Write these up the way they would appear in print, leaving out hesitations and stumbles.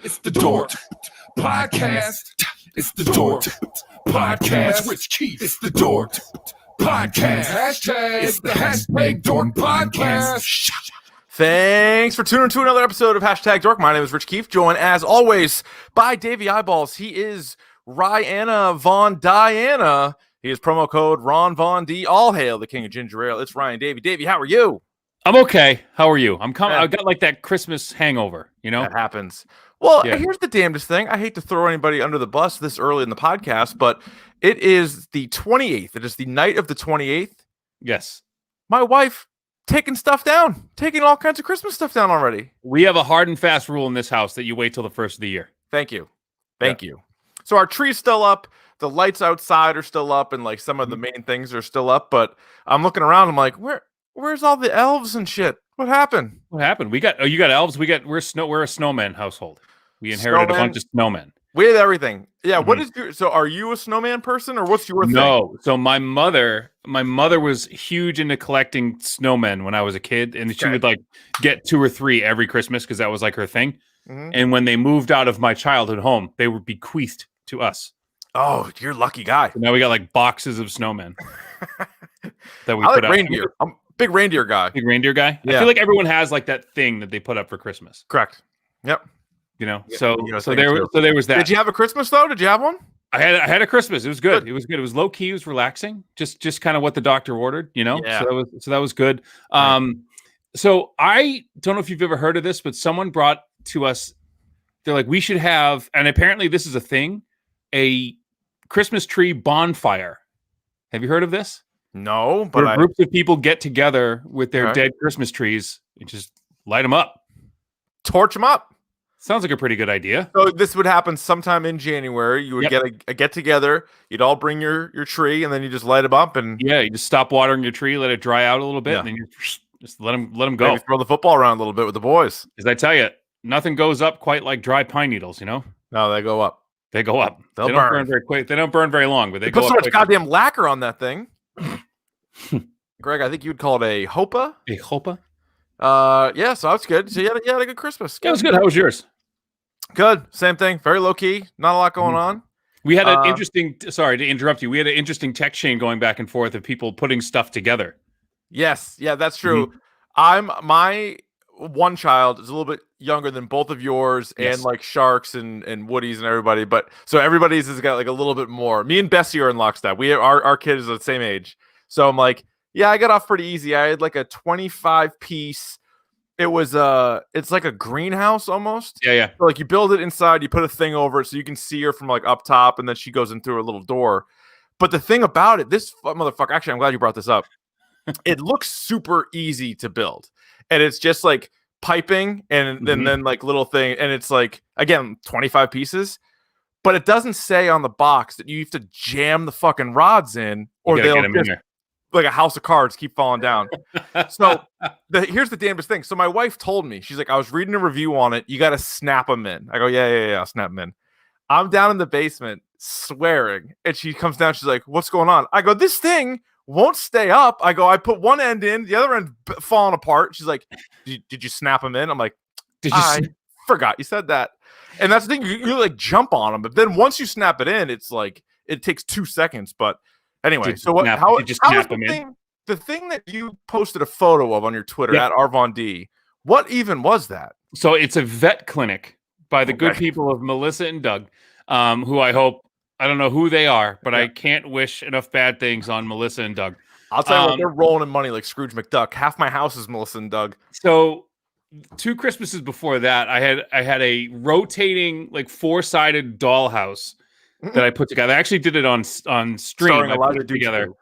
It's the DORK podcast. It's the DORK podcast. Rich Keefe. It's the DORK podcast. Hashtag. It's the hashtag DORK podcast. Thanks for tuning in to another episode of Hashtag Dork. My name is Rich Keefe, joined as always by Davey Eyeballs. He is Ryanna Von Diana. He is promo code Ron Von D. All hail the king of ginger ale. It's Ryan Davey. Davey, how are you? I'm okay. How are you? I'm coming. I got like that Christmas hangover, you know? That happens. Well, Yeah. Here's the damnedest thing. I hate to throw anybody under the bus this early in the podcast, but it is the 28th. It is the night of the 28th. Yes. My wife taking stuff down, taking all kinds of Christmas stuff down already. We have a hard and fast rule in this house that you wait till the first of the year. Thank you. Thank you. So our tree's still up. The lights outside are still up, and like some of the main things are still up. But I'm looking around. I'm like, where's all the elves and shit? What happened? What happened? You got elves. We're a snowman household. We inherited a bunch of snowmen. We had everything. Yeah. What is so are you a snowman person, or what's your thing? No. So my mother was huge into collecting snowmen when I was a kid, and she would like get 2 or 3 every Christmas because that was like her thing. And when they moved out of my childhood home, they were bequeathed to us. Oh, you're a lucky guy. So now we got like boxes of snowmen that we I put like up. reindeer. I'm a big reindeer guy. Big reindeer guy? Yeah. I feel like everyone has like that thing that they put up for Christmas. Correct. Yep. You know, Yeah, so you know, so there was that. Did you have a Christmas though? Did you have one? I had a Christmas. It was good. It was good. It was low key. It was relaxing. Just kind of what the doctor ordered. You know. Yeah. So that was good. So I don't know if you've ever heard of this, but someone brought to us. They're like, we should have, and apparently this is a thing, a Christmas tree bonfire. Have you heard of this? No, but Where groups of people get together with their dead Christmas trees and just light them up. Torch them up. Sounds like a pretty good idea. So this would happen sometime in January. You would get a get together. You'd all bring your tree, and then you just light them up. And yeah, you just stop watering your tree, let it dry out a little bit, and then you just let them go. Maybe throw the football around a little bit with the boys. As I tell you, nothing goes up quite like dry pine needles. You know? No, they go up. They go up. They don't burn very quick. They don't burn very long, but they go put up so much quickly. goddamn lacquer on that thing. Greg, I think you'd call it a hopa. A hopa? Yeah, so that's good. So you had a good Christmas. Yeah, it was good. How was yours? Good. Same thing. Very low key. Not a lot going on. We had an interesting. Sorry to interrupt you. We had an interesting text chain going back and forth of people putting stuff together. Yes. Yeah, that's true. My one child is a little bit younger than both of yours and like Sharks and Woody's and everybody. But so everybody's has got like a little bit more. Me and Bessie are in lockstep. Our kid is the same age. So I'm like, yeah, I got off pretty easy. I had like a 25 piece. It was it's like a greenhouse almost. Yeah. So like you build it inside, you put a thing over it so you can see her from like up top, and then she goes in through a little door. But the thing about it, this motherfucker, actually, I'm glad you brought this up. It looks super easy to build. And it's just like piping and then like little thing. And it's like, again, 25 pieces. But it doesn't say on the box that you have to jam the fucking rods in or they'll just, like a house of cards, keep falling down. So here's the damnedest thing. So my wife told me, she's like, I was reading a review on it. You got to snap them in. I go, yeah, I'll snap them in. I'm down in the basement swearing. And she comes down. She's like, what's going on? I go, this thing won't stay up. I go, I put one end in, the other end falling apart. She's like, did you snap them in? I'm like, I forgot you said that. And that's the thing. You like jump on them. But then once you snap it in, it's like, it takes 2 seconds. But anyway, so what? How is the thing that you posted a photo of on your Twitter at Arvon D? What even was that? So it's a vet clinic by the good people of Melissa and Doug, who I don't know who they are, but I can't wish enough bad things on Melissa and Doug. I'll tell you what, they're rolling in money like Scrooge McDuck. Half my house is Melissa and Doug. So 2 Christmases before that, I had a rotating like 4-sided dollhouse that I put together. I actually did it on stream. I put it together.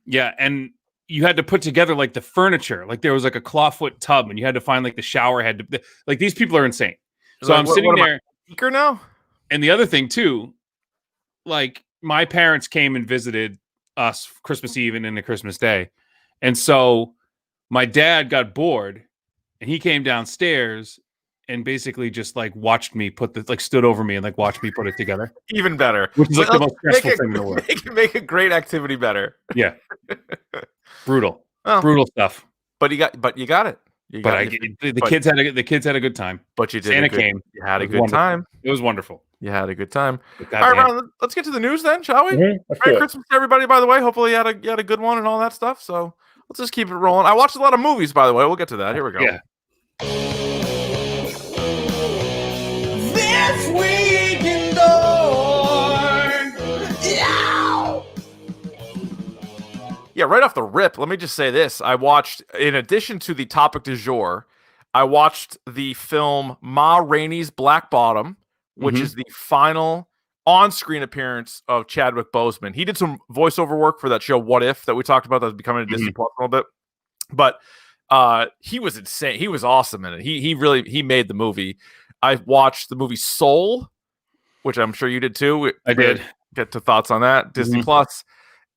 Yeah, and you had to put together like the furniture. Like there was like a clawfoot tub, and you had to find like the shower head. Like these people are insane. So I'm sitting there. Speaker now. And the other thing too, like my parents came and visited us Christmas Eve and into Christmas Day, and so my dad got bored, and he came downstairs and basically just like watched me stood over me and like watched me put it together. Even better. Which is like the most stressful thing in the world. Make a great activity better. Yeah. Brutal. Brutal stuff. But you got it. You But got the kids had a good time. But you did. Santa came. You had a It was good wonderful. time. It was wonderful. You had a good time. But All right, goddamn. Ron, let's get to the news then, shall we? Let's do Merry it. Christmas to everybody, by the way. Hopefully you had a good one and all that stuff. So let's just keep it rolling. I watched a lot of movies, by the way. We'll get to that. Here we go. Yeah. This week in Dork. Yeah, right off the rip, let me just say this. I watched, in addition to the topic du jour, I watched the film Ma Rainey's Black Bottom, which is the final on-screen appearance of Chadwick Boseman. He did some voiceover work for that show What If that we talked about that's becoming a Disney Plus a little bit. But he was insane. He was awesome in it. He made the movie. I watched the movie Soul, which I'm sure you did too. I did. Get to thoughts on that. Disney Plus.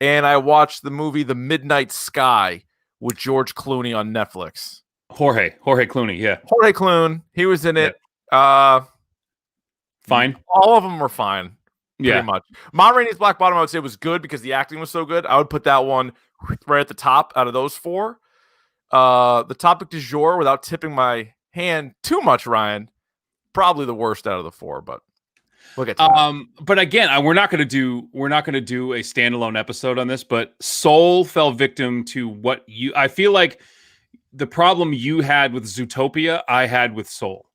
And I watched the movie The Midnight Sky with George Clooney on Netflix. Jorge Clooney, yeah. Jorge Clooney, he was in it. Fine. All of them were fine. Yeah. Pretty much. Ma Rainey's Black Bottom, I would say, was good because the acting was so good. I would put that one right at the top out of those four. The topic du jour, without tipping my hand too much, Ryan, probably the worst out of the four, but we'll get to that. But again, we're not gonna do a standalone episode on this, but Soul fell victim to I feel like the problem you had with Zootopia, I had with Soul.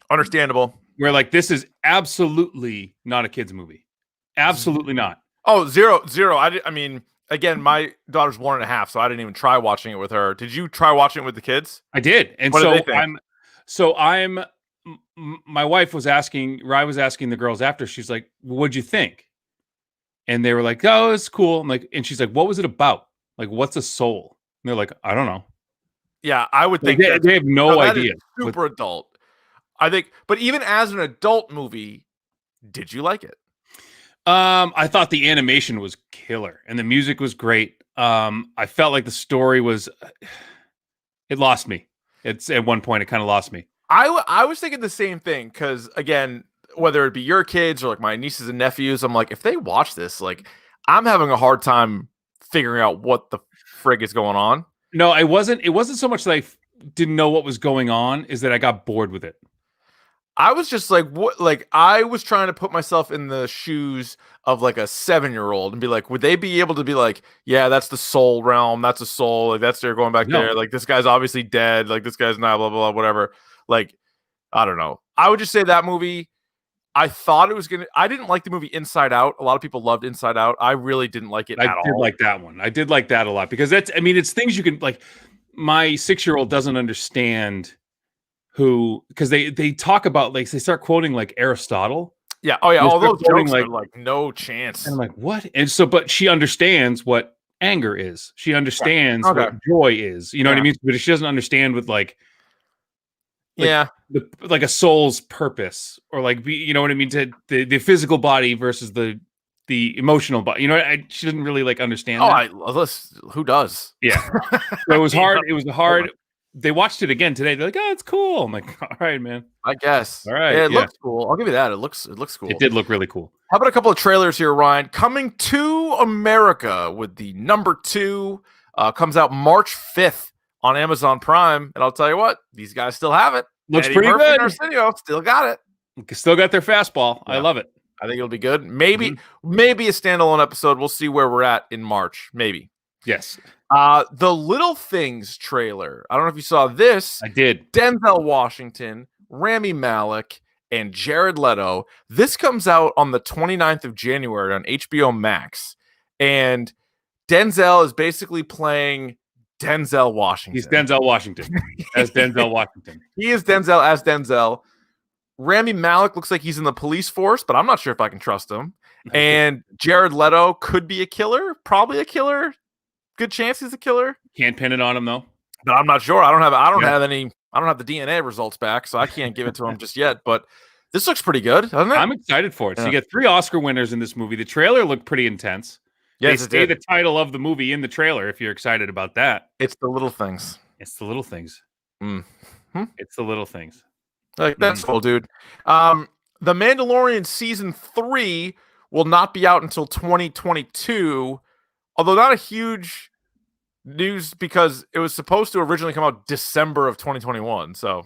Understandable. Where like this is absolutely not a kid's movie. Absolutely not. Oh, zero. I mean, again, my daughter's 1.5, so I didn't even try watching it with her. Did you try watching it with the kids? I did. And what so did they think? my wife was asking, Rye was asking the girls after, she's like, what'd you think? And they were like, oh, it's cool. I'm like, and she's like, what was it about? Like, what's a soul? And they're like, I don't know. Yeah, I would think they have no idea. Super adult. I think, but even as an adult movie, did you like it? I thought the animation was killer and the music was great. I felt like the story was, it lost me. It's at one point, it kind of lost me. I was thinking the same thing because, again, whether it be your kids or like my nieces and nephews, I'm like, if they watch this, like, I'm having a hard time figuring out what the frig is going on. No, it wasn't so much that I didn't know what was going on, is that I got bored with it. I was just like, what? Like, I was trying to put myself in the shoes of like a 7-year-old and be like, would they be able to be like, yeah, that's the soul realm, that's a soul, like they're going back there, like this guy's obviously dead, like this guy's not, blah blah blah, whatever. Like, I don't know. I would just say that movie, I thought it was gonna. I didn't like the movie Inside Out. A lot of people loved Inside Out. I really didn't like it at all. I did like that one. I did like that a lot because it's things you can like. My 6-year-old doesn't understand because they talk about, like, they start quoting like Aristotle. Yeah. Oh yeah. All those jokes like, are like no chance. And I'm like, what? And so, but she understands what anger is. She understands what joy is. You know what I mean? But she doesn't understand with like like a soul's purpose, or like, you know what I mean, to the physical body versus the emotional body. You know, she didn't really like understand that. Who does? Yeah. So it was hard. It was hard. They watched it again today. They're like, oh, it's cool. I'm like, all right, man. I guess. All right. Yeah, it looks cool. I'll give you that. It looks cool. It did look really cool. How about a couple of trailers here, Ryan? Coming to America with the number 2 comes out March 5th on Amazon Prime. And I'll tell you what, these guys still have it. Looks Eddie pretty Murphy good. And Arsenio still got it. Still got their fastball. Yeah. I love it. I think it'll be good. Maybe a standalone episode. We'll see where we're at in March. Maybe. Yes. The Little Things trailer. I don't know if you saw this. I did. Denzel Washington, Rami Malek, and Jared Leto. This comes out on the 29th of January on HBO Max. And Denzel is basically playing Denzel Washington. He's Denzel Washington as Denzel Washington. He is Denzel as Denzel. Rami Malek looks like he's in the police force, but I'm not sure if I can trust him. And Jared Leto could be a killer, probably a killer. Good chance he's a killer. Can't pin it on him though. But I'm not sure. I don't have the DNA results back, so I can't give it to him just yet. But this looks pretty good, doesn't it? I'm excited for it. So you get 3 Oscar winners in this movie. The trailer looked pretty intense. Yes, they say the title of the movie in the trailer if you're excited about that. It's The Little Things. It's the little things. Mm-hmm. It's the little things. Like, that's cool, dude. The Mandalorian season 3 will not be out until 2022, although not a huge news because it was supposed to originally come out December of 2021. So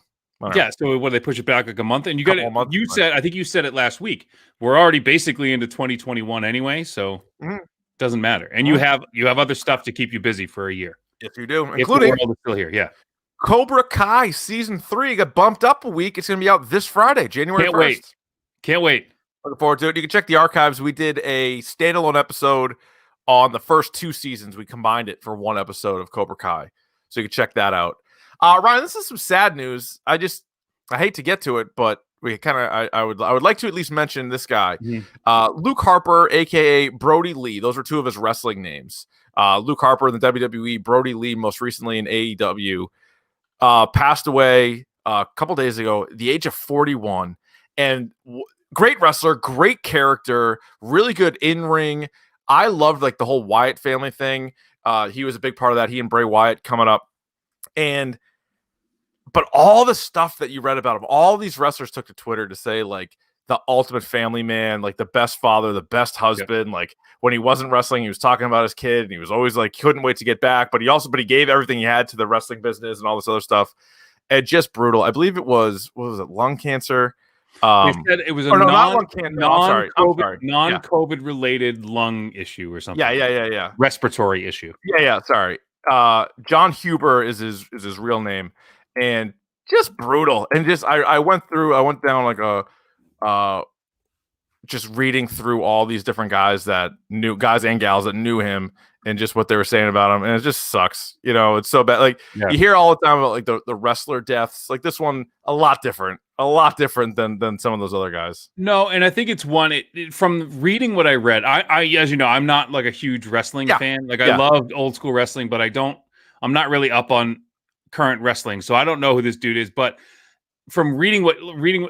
yeah. So what, they push it back like a month? And you got it. You months, said, I think you said it last week. We're already basically into 2021 anyway, so doesn't matter. And you have other stuff to keep you busy for a year. If you do, if including the world is still here. Yeah. Cobra Kai season 3 got bumped up a week. It's going to be out this Friday, January 1st. Can't wait. Looking forward to it. You can check the archives. We did a standalone episode on the first 2 seasons. We combined it for one episode of Cobra Kai. So you can check that out. Ryan, this is some sad news. I hate to get to it, but we I would like to at least mention this guy. Luke Harper, aka Brody Lee. Those are 2 of his wrestling names. Luke Harper in the WWE, Brody Lee most recently in AEW. Passed away a couple days ago at the age of 41. And great wrestler, great character, really good in-ring. I loved like the whole Wyatt family thing. He was a big part of that. He and Bray Wyatt coming up. But all the stuff that you read about him, all these wrestlers took to Twitter to say like the ultimate family man, like the best father, the best husband. Yeah. Like when he wasn't wrestling, he was talking about his kid and he was always like, couldn't wait to get back. But he gave everything he had to the wrestling business and all this other stuff. And just brutal. I believe it was, what was it? Lung cancer. They said it was a non-COVID related lung issue or something. Yeah. Respiratory issue. Yeah. Sorry. John Huber is his real name. And just brutal. And just I went down like just reading through all these different guys and gals that knew him and just what they were saying about him. And it just sucks. You know, it's so bad. Like you hear all the time about like the wrestler deaths. Like this one, a lot different than some of those other guys. No, and I think it's from reading what I read. I as you know, I'm not like a huge wrestling fan. Like I loved old school wrestling, but I'm not really up on current wrestling, so I don't know who this dude is. But from reading,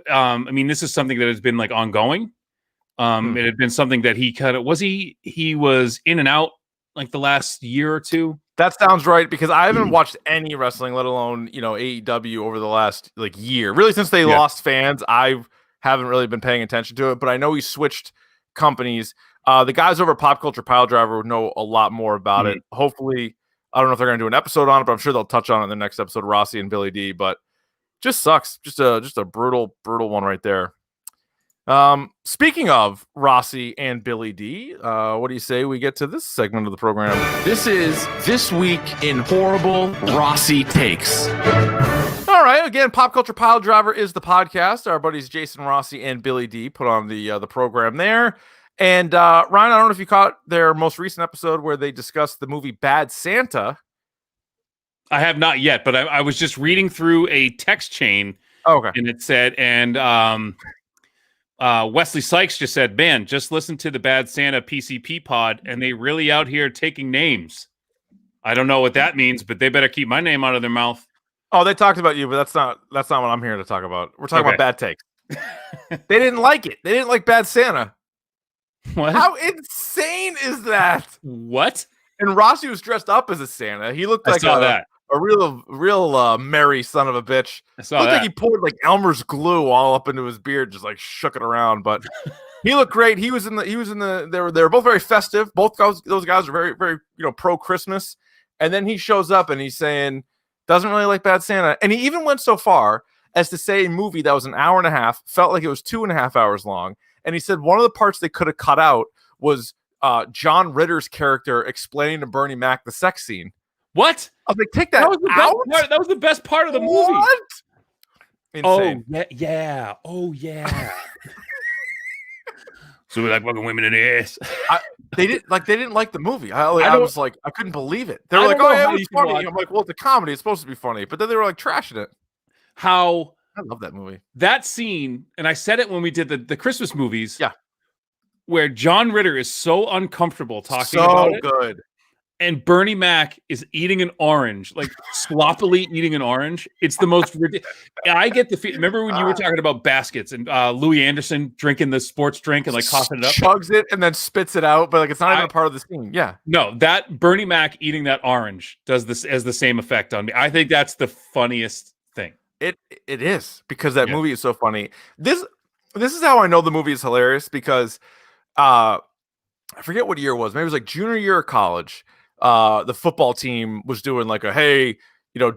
I mean, this is something that has been like ongoing. It had been something that he was in and out like the last year or two. That sounds right, because I haven't watched any wrestling, let alone AEW over the last like year. Really, since they lost fans, I haven't really been paying attention to it. But I know he switched companies. The guys over at Pop Culture Piledriver would know a lot more about it. Hopefully. I don't know if they're going to do an episode on it, but I'm sure they'll touch on it in the next episode, Rossi and Billy D. But just sucks. Just a brutal one right there. Speaking of Rossi and Billy D, what do you say we get to this segment of the program? This is This Week in Horrible Rossi Takes. All right. Again, Pop Culture Piledriver is the podcast. Our buddies Jason Rossi and Billy D put on the program there. And Ryan, I don't know if you caught their most recent episode where they discussed the movie Bad Santa. I have not yet, but I was just reading through a text chain. Okay. And it said, and Wesley Sykes just said, man, just listen to the Bad Santa PCP pod, and they really out here taking names. I don't know what that means, but they better keep my name out of their mouth. Oh, they talked about you, but that's not what I'm here to talk about. We're talking about bad takes. They didn't like it. They didn't like Bad Santa. What? How insane is that? What? And Rossi was dressed up as a Santa. He looked like a real merry son of a bitch. I saw looked that. Like he poured like Elmer's glue all up into his beard, just like shook it around. But he looked great. They were both very festive. Both those guys are very, very pro Christmas. And then he shows up and he's saying doesn't really like Bad Santa. And he even went so far as to say a movie that was an hour and a half felt like it was 2.5 hours long. And he said one of the parts they could have cut out was John Ritter's character explaining to Bernie Mac the sex scene. What? I was like, take that out. That was the best part of the movie. What? Insane. Oh, yeah. Oh, yeah. So we like fucking women in the ass. They didn't like the movie. I was like, I couldn't believe it. They were like, oh, yeah, it was funny. I'm like, well, it's a comedy. It's supposed to be funny. But then they were like trashing it. I love that movie. That scene, and I said it when we did the Christmas movies. Yeah. Where John Ritter is so uncomfortable talking about it. So good. And Bernie Mac is eating an orange, like sloppily eating an orange. It's the most ridiculous. I get the feeling. Remember when you were talking about baskets and Louis Anderson drinking the sports drink and like coughing it up? Chugs it and then spits it out, but like it's not even a part of the scene. Yeah. No, that Bernie Mac eating that orange does this as the same effect on me. I think that's the funniest thing. It is, because that movie is so funny. This is how I know the movie is hilarious, because I forget what year it was. Maybe it was like junior year of college. the football team was doing like hey,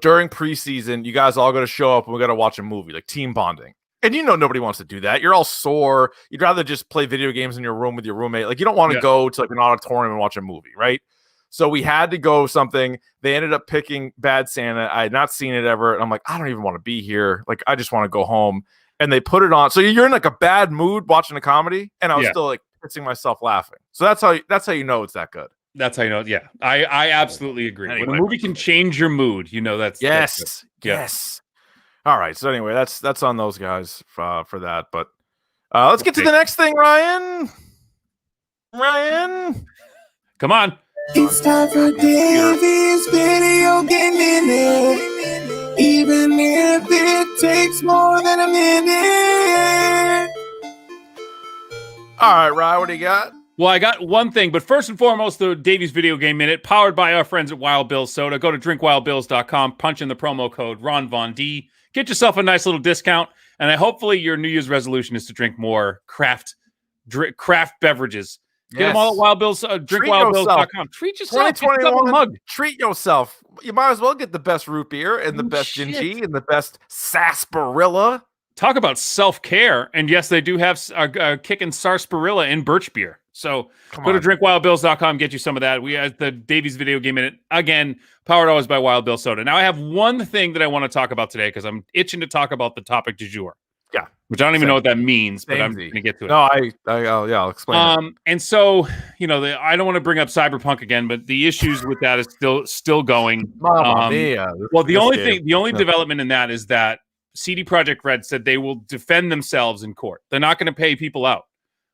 during preseason, you guys all got to show up and we got to watch a movie, like team bonding. And nobody wants to do that. You're all sore. You'd rather just play video games in your room with your roommate. Like you don't want to go to like an auditorium and watch a movie, right? So we had to go something. They ended up picking Bad Santa. I had not seen it ever. And I'm like, I don't even want to be here. Like, I just want to go home. And they put it on. So you're in like a bad mood watching a comedy. And I was still like pissing myself laughing. So that's how you know it's that good. That's how you know. Yeah, I absolutely agree. Anyway. When a movie can change your mood, that's yes. Yes. All right. So anyway, that's on those guys for that. But let's get to the next thing, Ryan. Come on. It's time for Davey's video game minute. Even if it takes more than a minute. All right, Ryan, what do you got? Well, I got one thing, but first and foremost, the Davey's Video Game Minute, powered by our friends at Wild Bill Soda. Go to drinkwildbills.com, punch in the promo code Ron Von D, get yourself a nice little discount, and hopefully your New Year's resolution is to drink more craft beverages. Get them all at Wild Bills, drinkwildbills.com. Treat yourself. 2021, mug. Treat yourself. You might as well get the best root beer and the best gingy and the best sarsaparilla. Talk about self-care. And yes, they do have kicking sarsaparilla in birch beer. So go to drinkwildbills.com, get you some of that. We have the Davey's Video Game Minute, again, powered always by Wild Bill Soda. Now, I have one thing that I want to talk about today because I'm itching to talk about the topic du jour. Yeah. Which I don't even know what that means, but I'm going to get to it. No, I'll explain it. And so, I don't want to bring up Cyberpunk again, but the issues with that is still going. Mamma mia. Well, the only development in that is that CD Projekt Red said they will defend themselves in court. They're not going to pay people out.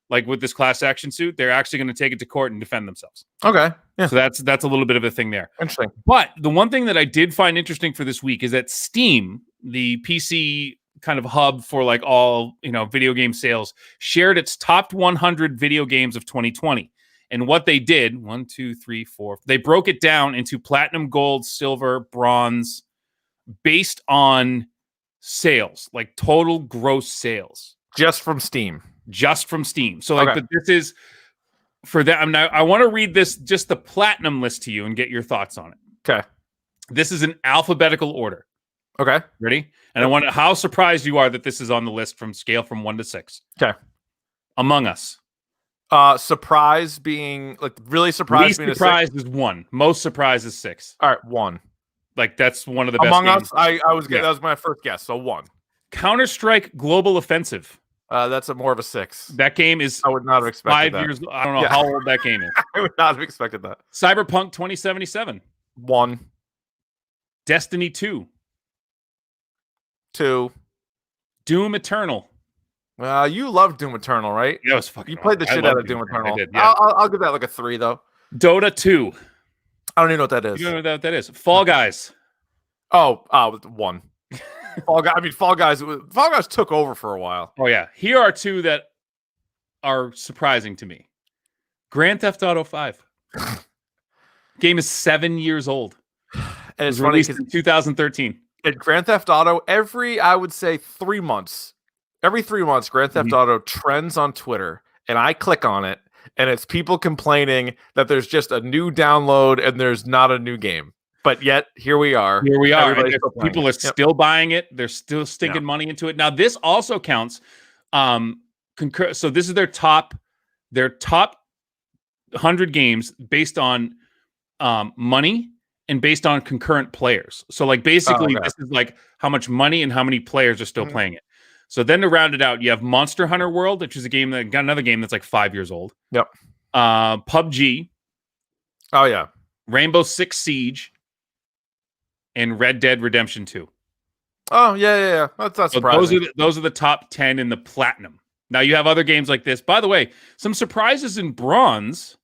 Like with this class action suit, they're actually going to take it to court and defend themselves. Okay. Yeah. So that's a little bit of a thing there. Interesting. But the one thing that I did find interesting for this week is that Steam, the PC kind of hub for like all, video game sales, shared its top 100 video games of 2020. And what they did, 1, 2, 3, 4, they broke it down into platinum, gold, silver, bronze, based on sales, like total gross sales. Just from Steam. So but this is for that. I want to read just the platinum list to you and get your thoughts on it. Okay. This is in alphabetical order. Okay. Ready? And I wonder how surprised you are that this is on the list from scale from 1 to 6. Okay. Among Us. Surprise being like really surprised. Least surprised is 1. Most surprised is 6. All right, 1. Like that's one of the best Among games. Us, I was that was my first guess, so 1. Counter-Strike Global Offensive. That's more of a 6. That game is I would not have expected 5 years. I don't know how old that game is. I would not have expected that. Cyberpunk 2077. 1. Destiny 2. 2. Doom Eternal. You love Doom Eternal, right? Yeah, it was fucking. You played the shit out of Doom Eternal. I did, yeah. I'll give that like a 3 though. Dota 2. I don't even know what that is. You don't know what that is? Fall Guys. 1. Fall Guys took over for a while. Oh yeah. Here are 2 that are surprising to me. Grand Theft Auto 5. Game is 7 years old. And it's released in 2013. And Grand Theft Auto, I would say 3 months. Every 3 months, Grand Theft Auto trends on Twitter, and I click on it, and it's people complaining that there's just a new download and there's not a new game. But yet, here we are. People are still buying it. They're still stinking money into it. Now, this also counts. So this is their top 100 games based on money and based on concurrent players. So like basically this is like how much money and how many players are still playing it. So then to round it out, you have Monster Hunter World, which is another game that's like 5 years old. Yep. PUBG. Oh yeah. Rainbow Six Siege. And Red Dead Redemption 2. Oh, yeah. That's not surprising. Those are the top 10 in the platinum. Now, you have other games like this. By the way, some surprises in bronze,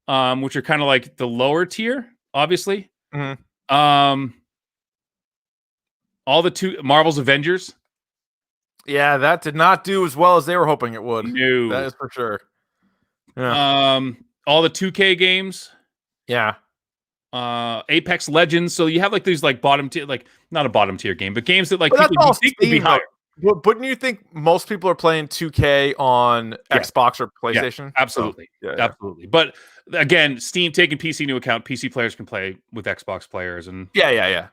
which are kind of like the lower tier, obviously. Mm-hmm. All the Marvel's Avengers. Yeah, that did not do as well as they were hoping it would. No. That is for sure. Yeah. All the 2K games. Yeah. Apex Legends. So you have like these like bottom tier, like not a bottom tier game, but games that like people you think would be higher. Wouldn't you think most people are playing 2K on Xbox or PlayStation? Yeah, absolutely. Yeah. Absolutely. But again, Steam taking PC into account. PC players can play with Xbox players and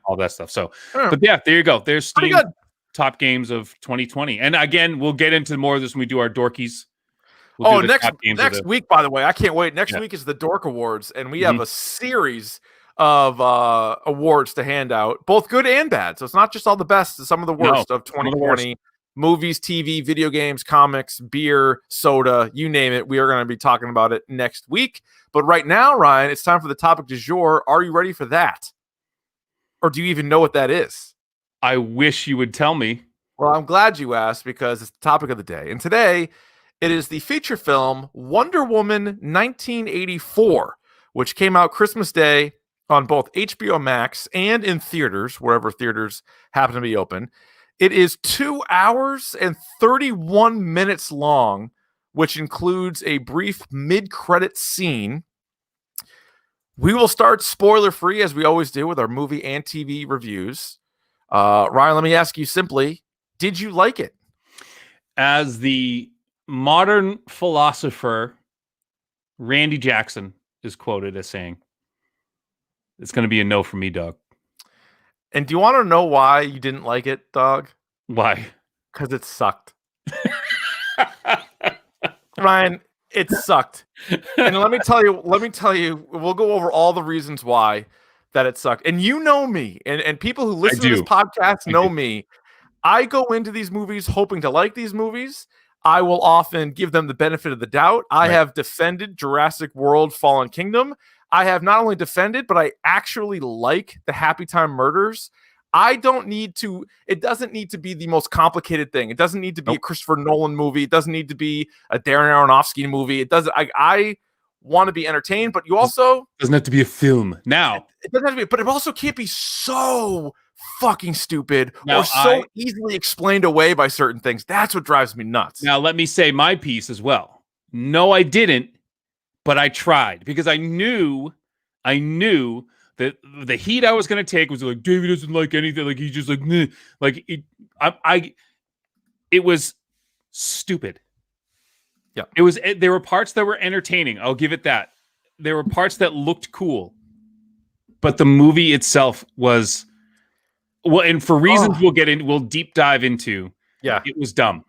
all that stuff. So, but yeah, there you go. There's Steam top games of 2020. And again, we'll get into more of this when we do our Dorkies. We'll next week, by the way, I can't wait. Next week is the Dork Awards, and we have a series of awards to hand out, both good and bad. So it's not just all the best, it's some of the worst of 2020. Movies, TV, video games, comics, beer, soda, you name it. We are going to be talking about it next week. But right now, Ryan, it's time for the topic du jour. Are you ready for that? Or do you even know what that is? I wish you would tell me. Well, I'm glad you asked because it's the topic of the day. And today, it is the feature film Wonder Woman 1984, which came out Christmas Day on both HBO Max and in theaters, wherever theaters happen to be open. It is 2 hours and 31 minutes long, which includes a brief mid-credit scene. We will start spoiler-free, as we always do, with our movie and TV reviews. Ryan, let me ask you simply, did you like it? As the modern philosopher Randy Jackson is quoted as saying, it's going to be a no for me, dog. And do you want to know why you didn't like it, dog? Why? Because it sucked. Ryan, it sucked. And let me tell you, we'll go over all the reasons why that it sucked. And you know me, and people who listen to this podcast know me. I go into these movies hoping to like these movies. I will often give them the benefit of the doubt. I have defended Jurassic World Fallen Kingdom. I have not only defended, but I actually like the Happy Time Murders. I don't need to, it doesn't need to be the most complicated thing. It doesn't need to be a Christopher Nolan movie. It doesn't need to be a Darren Aronofsky movie. It doesn't, I want to be entertained, but you also... Doesn't have to be a film. Now. It doesn't have to be, but it also can't be so fucking stupid or so easily explained away by certain things. That's what drives me nuts. Now, let me say my piece as well. No, I didn't, but I tried because I knew that the heat I was going to take was like, Davey doesn't like anything. Like, he's just like, meh. Like it was stupid. Yeah. There were parts that were entertaining. I'll give it that. There were parts that looked cool, but the movie itself was, well, and for reasons we'll deep dive into. Yeah. It was dumb.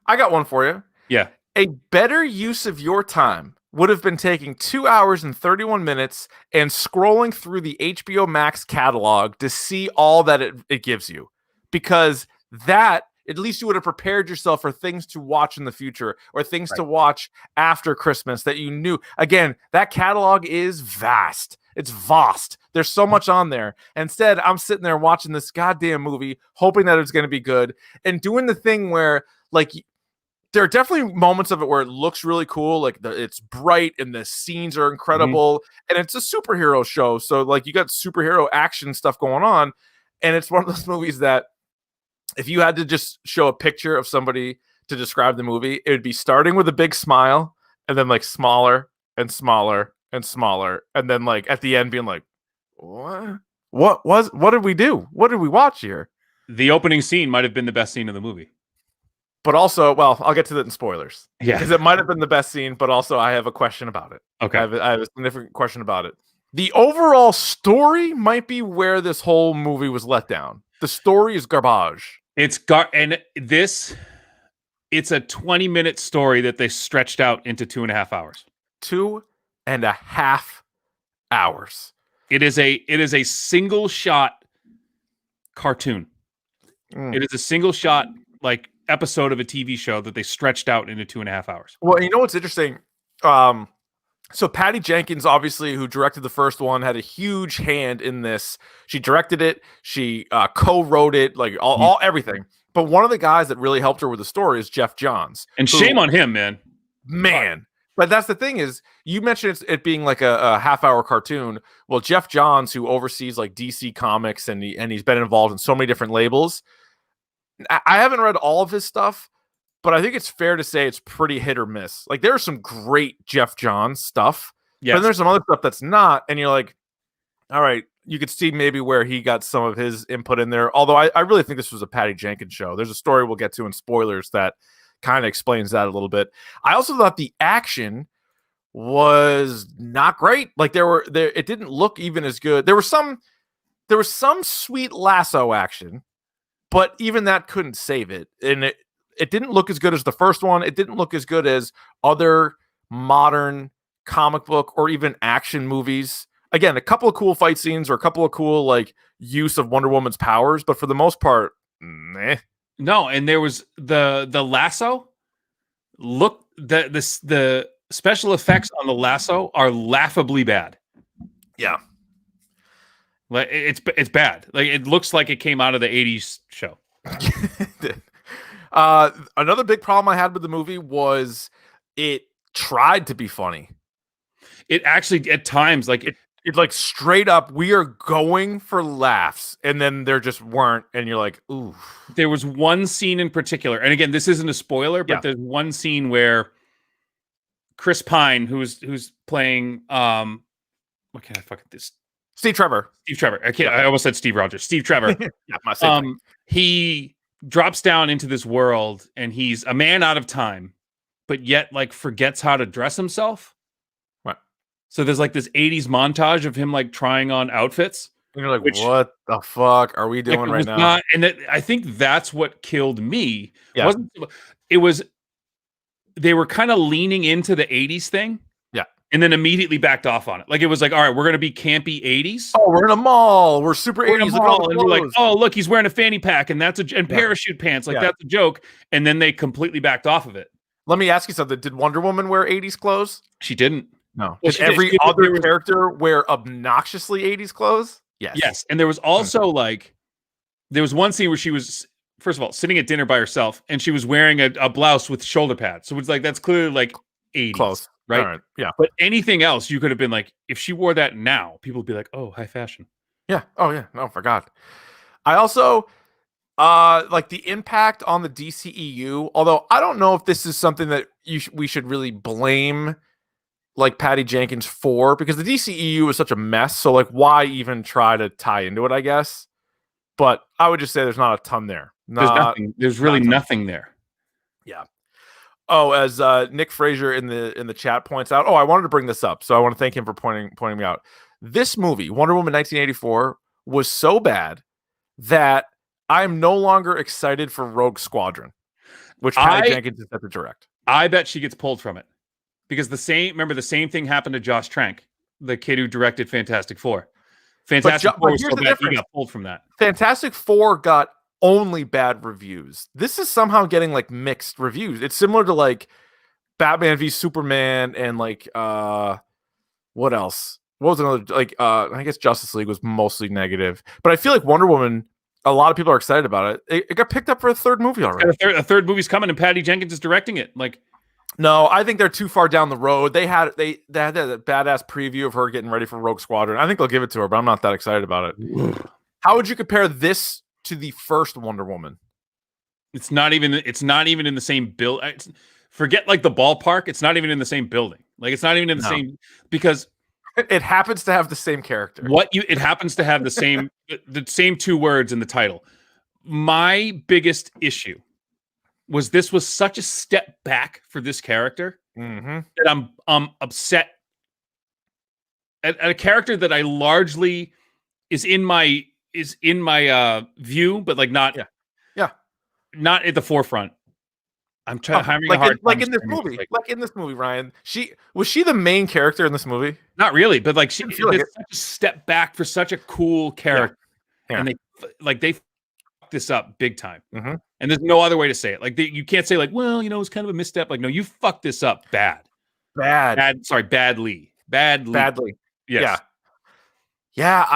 I got one for you. Yeah. A better use of your time would have been taking 2 hours and 31 minutes and scrolling through the HBO Max catalog to see all that it gives you. Because that, at least you would have prepared yourself for things to watch in the future or things to watch after Christmas that you knew. Again, that catalog is vast. It's vast. There's so much on there. Instead, I'm sitting there watching this goddamn movie, hoping that it's going to be good and doing the thing where, like, there are definitely moments of it where it looks really cool. Like it's bright and the scenes are incredible and it's a superhero show. So like you got superhero action stuff going on. And it's one of those movies that if you had to just show a picture of somebody to describe the movie, it would be starting with a big smile and then like smaller and smaller and smaller. And then like at the end being like, what did we do? What did we watch here? The opening scene might've been the best scene of the movie. But also, well, I'll get to that in spoilers. Yeah. Because it might have been the best scene, but also I have a question about it. Okay. I have a significant question about it. The overall story might be where this whole movie was let down. The story is garbage. It's a 20-minute story that they stretched out into 2.5 hours. 2.5 hours. It is a single shot cartoon. It is a single shot, like, episode of a TV show that they stretched out into 2.5 hours. Well, you know what's interesting? So Patty Jenkins, obviously, who directed the first one, had a huge hand in this. She directed it. She co-wrote it, like all everything. But one of the guys that really helped her with the story is Jeff Johns. And shame on him, man. But that's the thing is, you mentioned it being like a half-hour cartoon. Well, Jeff Johns, who oversees like DC Comics, and he's been involved in so many different labels. I haven't read all of his stuff, but I think it's fair to say it's pretty hit or miss. Like there's some great Jeff Johns stuff, but then there's some other stuff that's not. And you're like, all right, you could see maybe where he got some of his input in there. Although I really think this was a Patty Jenkins show. There's a story we'll get to in spoilers that kind of explains that a little bit. I also thought the action was not great. Like it didn't look even as good. There was some sweet lasso action, but even that couldn't save it. And it didn't look as good as the first one. It didn't look as good as other modern comic book or even action movies. Again, a couple of cool fight scenes or a couple of cool like use of Wonder Woman's powers, but for the most part, meh. No, and there was the lasso. Look, the special effects on the lasso are laughably bad. Yeah. Like it's bad. Like it looks like it came out of the 80s show. Another big problem I had with the movie was it tried to be funny. It actually at times like it like straight up, we are going for laughs, and then there just weren't, and you're like, ooh. There was one scene in particular, and again, this isn't a spoiler, but there's one scene where Chris Pine, who's playing what can I fucking this? Steve Trevor. I almost said Steve Rogers. Steve Trevor. He drops down into this world, and he's a man out of time, but yet like forgets how to dress himself. So there's like this 80s montage of him like trying on outfits. And you're like, what the fuck are we doing right now? I think that's what killed me. Yeah. They were kind of leaning into the 80s thing. Yeah. And then immediately backed off on it. Like it was like, all right, we're going to be campy 80s. Oh, we're in a mall. We're super 80s. And we're like, oh, look, he's wearing a fanny pack and parachute pants. Like that's a joke. And then they completely backed off of it. Let me ask you something. Did Wonder Woman wear 80s clothes? She didn't. No. Did every other character wear obnoxiously 80s clothes? Yes. Yes. And there was also there was one scene where she was, first of all, sitting at dinner by herself, and she was wearing a blouse with shoulder pads. So it's like, that's clearly like 80s. Close. Right? All right. Yeah. But anything else, you could have been like, if she wore that now, people would be like, oh, high fashion. Yeah. Oh, yeah. No, forgot. I also like the impact on the DCEU, although I don't know if this is something that we should really blame like Patty Jenkins for, because the DCEU is such a mess. So like, why even try to tie into it, I guess? But I would just say there's not a ton there. There's really nothing there. Yeah. Oh, as Nick Frazier in the chat points out, I wanted to bring this up, so I want to thank him for pointing me out. This movie, Wonder Woman 1984, was so bad that I'm no longer excited for Rogue Squadron, which Patty Jenkins is set to direct. I bet she gets pulled from it. Because the same thing happened to Josh Trank, the kid who directed Fantastic Four. Fantastic Four was so bad, he got pulled from that. Fantastic Four got only bad reviews. This is somehow getting like mixed reviews. It's similar to like Batman v Superman and like what else? What was another like I guess Justice League was mostly negative. But I feel like Wonder Woman, a lot of people are excited about it. It got picked up for a third movie already. A third movie's coming, and Patty Jenkins is directing it. Like, no, I think they're too far down the road. They had that badass preview of her getting ready for Rogue Squadron. I think they'll give it to her, but I'm not that excited about it. How would you compare this to the first Wonder Woman? It's not even in the same build. Forget like the ballpark. It's not even in the same building. Like it's not even in the same, because it happens to have the same character. It happens to have the same two words in the title. My biggest issue was this was such a step back for this character that I'm upset at a character that I largely is in my view, but like not not at the forefront. I'm having a hard time in this movie, Ryan. Was she the main character in this movie? Not really, but like she did such a step back for such a cool character, and they fucked this up big time. And there's no other way to say it. Like you can't say like, well, it's kind of a misstep. Like, no, you fucked this up badly. Yes. Yeah.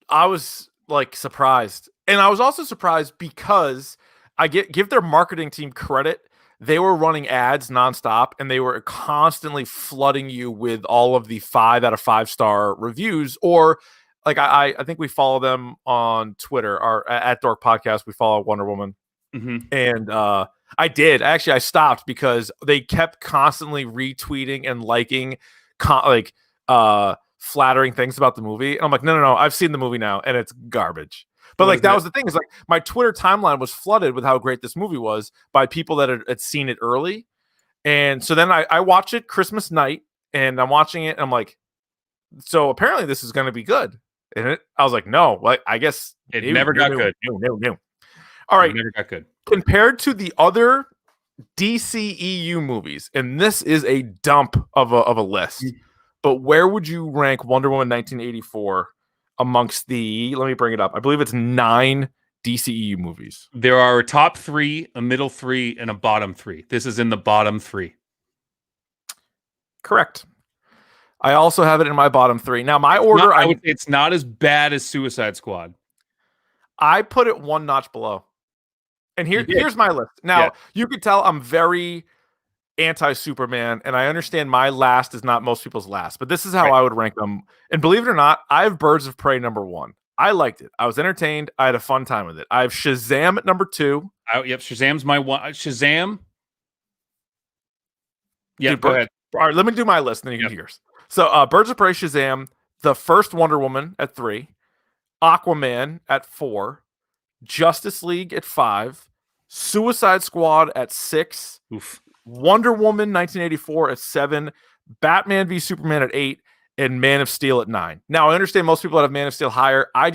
I was like surprised, and I was also surprised because I give their marketing team credit. They were running ads nonstop, and they were constantly flooding you with all of the 5 out of 5-star reviews. Or like I think we follow them on Twitter, or at DORK Podcast. We follow Wonder Woman, and I stopped because they kept constantly retweeting and liking flattering things about the movie. And I'm like, no, I've seen the movie now, and it's garbage. But like that was the thing, is like my Twitter timeline was flooded with how great this movie was by people that had seen it early. And so then I watched it Christmas night, and I'm watching it, and I'm like, so apparently this is going to be good. And I was like, no, like I guess it never got good. No. All right, it never got good compared to the other DCEU movies, and this is a dump of a list. But where would you rank Wonder Woman 1984 amongst the? Let me bring it up. I believe it's 9 DCEU movies. There are a top 3, a middle 3, and a bottom 3. This is in the bottom 3. Correct. I also have it in my bottom 3. Now, my order, I would say it's not as bad as Suicide Squad. I put it one notch below. And here's my list. Now, you could tell I'm very anti-Superman, and I understand my last is not most people's last, but this is how I would rank them. And believe it or not, I have Birds of Prey number 1. I liked it. I was entertained. I had a fun time with it. I have Shazam at number 2. Yep, Shazam's my one. Shazam. Yeah, go ahead. All right, let me do my list, and then you can do yours. So, Birds of Prey, Shazam, the first Wonder Woman at 3, Aquaman at 4, Justice League at 5, Suicide Squad at 6, Wonder Woman 1984 at 7, Batman v Superman at 8, and Man of Steel at 9. Now, I understand most people that have Man of Steel higher. I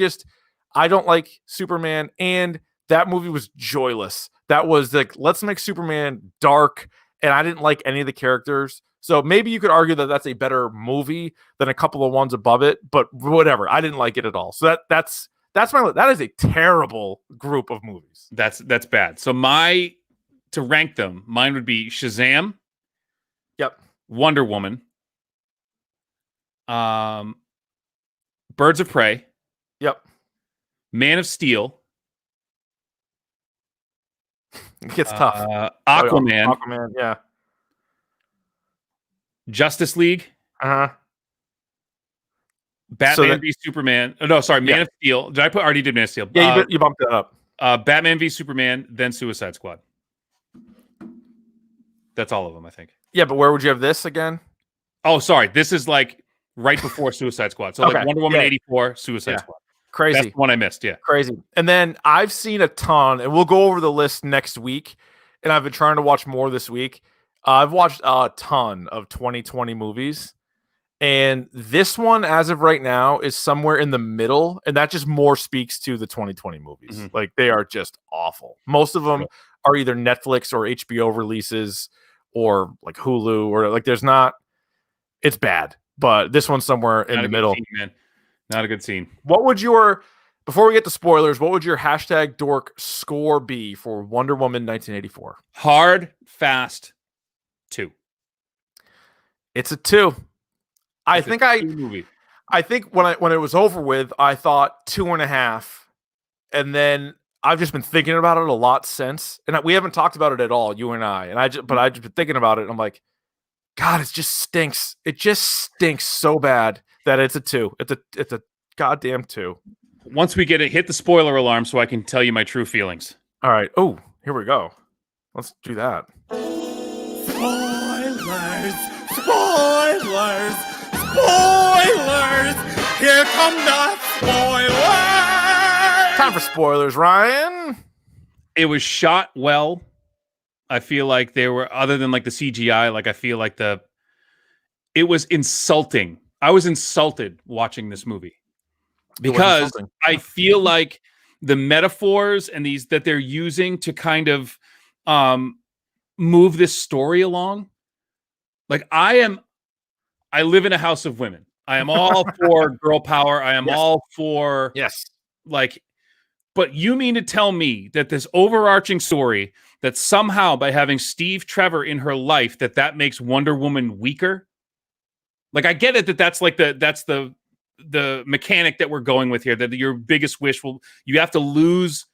don't like Superman, and that movie was joyless. That was like, let's make Superman dark, and I didn't like any of the characters. So maybe you could argue that that's a better movie than a couple of ones above it, but whatever. I didn't like it at all. So that is a terrible group of movies. That's bad. So to rank them, mine would be Shazam. Yep. Wonder Woman. Birds of Prey. Yep. Man of Steel. It gets tough. Aquaman. Aquaman, yeah. Justice League. Batman v Superman. Oh, no, sorry, Man of Steel. Did already did Man of Steel? Yeah, you bumped that up. Batman v Superman, then Suicide Squad. That's all of them, I think. Yeah, but where would you have this again? Oh, sorry. This is like right before Suicide Squad. So like Wonder Woman 84, Suicide Squad. Crazy. That's the one I missed, yeah. Crazy. And then I've seen a ton, and we'll go over the list next week, and I've been trying to watch more this week. I've watched a ton of 2020 movies, and this one, as of right now, is somewhere in the middle, and that just more speaks to the 2020 movies. Mm-hmm. Like, they are just awful. Most of them are either Netflix or HBO releases or like Hulu, or like there's not – it's bad. But this one's somewhere in the middle. Scene, man. Not a good scene. What would your – before we get to spoilers, what would your hashtag dork score be for Wonder Woman 1984? Hard, fast, 2. It's a 2. I think when it was over with, I thought 2.5, and then I've just been thinking about it a lot since, and we haven't talked about it at all, you and I. And I've just been thinking about it. And I'm like, God, it just stinks. It just stinks so bad that it's a 2. It's a goddamn 2. Once we hit the spoiler alarm, so I can tell you my true feelings. All right. Oh, here we go. Let's do that. Spoilers! Spoilers! Here come the spoilers! Time for spoilers, Ryan. It was shot well. I feel like there were, other than like the CGI, like I feel like it was insulting. I was insulted watching this movie because I feel like the metaphors and these that they're using to kind of move this story along. Like I live in a house of women. I am all for girl power. I am all for like, but you mean to tell me that this overarching story that somehow by having Steve Trevor in her life, that makes Wonder Woman weaker? Like, I get it that's like that's the mechanic that we're going with here, that your biggest wish you have to lose,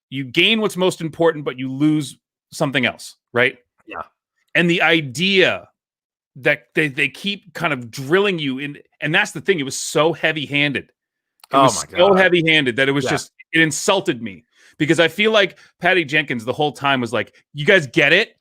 you gain what's most important, but you lose something else, right? Yeah. And the idea that they keep kind of drilling you in, and that's the thing, it was so heavy-handed. It was so heavy-handed that it was just, it insulted me. Because I feel like Patty Jenkins the whole time was like, you guys get it?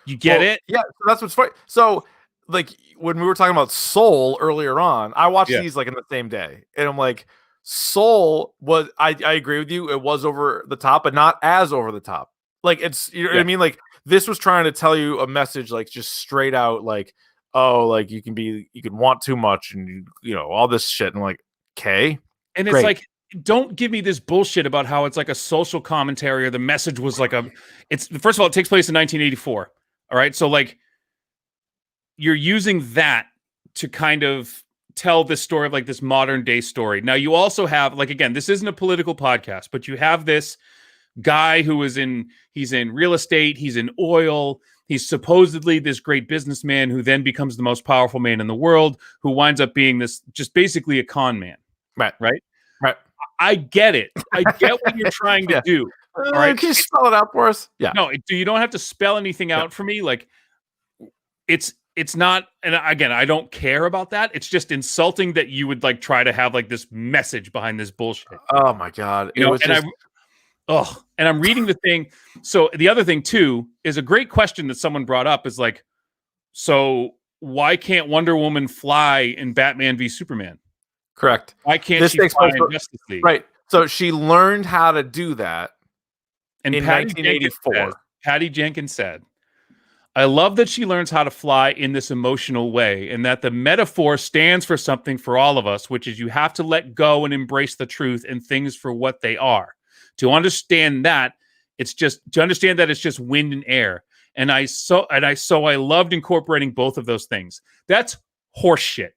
You get it? Yeah, so that's what's funny. So, like, when we were talking about Soul earlier on, I watched these, like, in the same day. And I'm like, Soul was, I agree with you, it was over the top, but not as over the top. Like, it's, you know what I mean? Like, this was trying to tell you a message, like, just straight out, like, oh, like you can want too much and you know, all this shit. And I'm like, okay. And it's great. like, don't give me this bullshit about how it's like a social commentary or the message was like it's first of all, it takes place in 1984. All right. So like you're using that to kind of tell this story of like this modern day story. Now you also have like, again, this isn't a political podcast, but you have this guy who he's in real estate. He's in oil. He's supposedly this great businessman who then becomes the most powerful man in the world, who winds up being this just basically a con man. Right. I get it. I get what you're trying to do. All right. Can you spell it out for us? Yeah. No, you don't have to spell anything out for me. Like it's not, and again, I don't care about that. It's just insulting that you would like try to have like this message behind this bullshit. Oh my God. And I'm reading the thing. So the other thing too is a great question that someone brought up is like, so why can't Wonder Woman fly in Batman v Superman? Correct. Why can't she fly in Justice League? Right. So she learned how to do that in 1984. Patty Jenkins said, I love that she learns how to fly in this emotional way and that the metaphor stands for something for all of us, which is you have to let go and embrace the truth and things for what they are. To understand that it's just wind and air. And I loved incorporating both of those things. That's horseshit.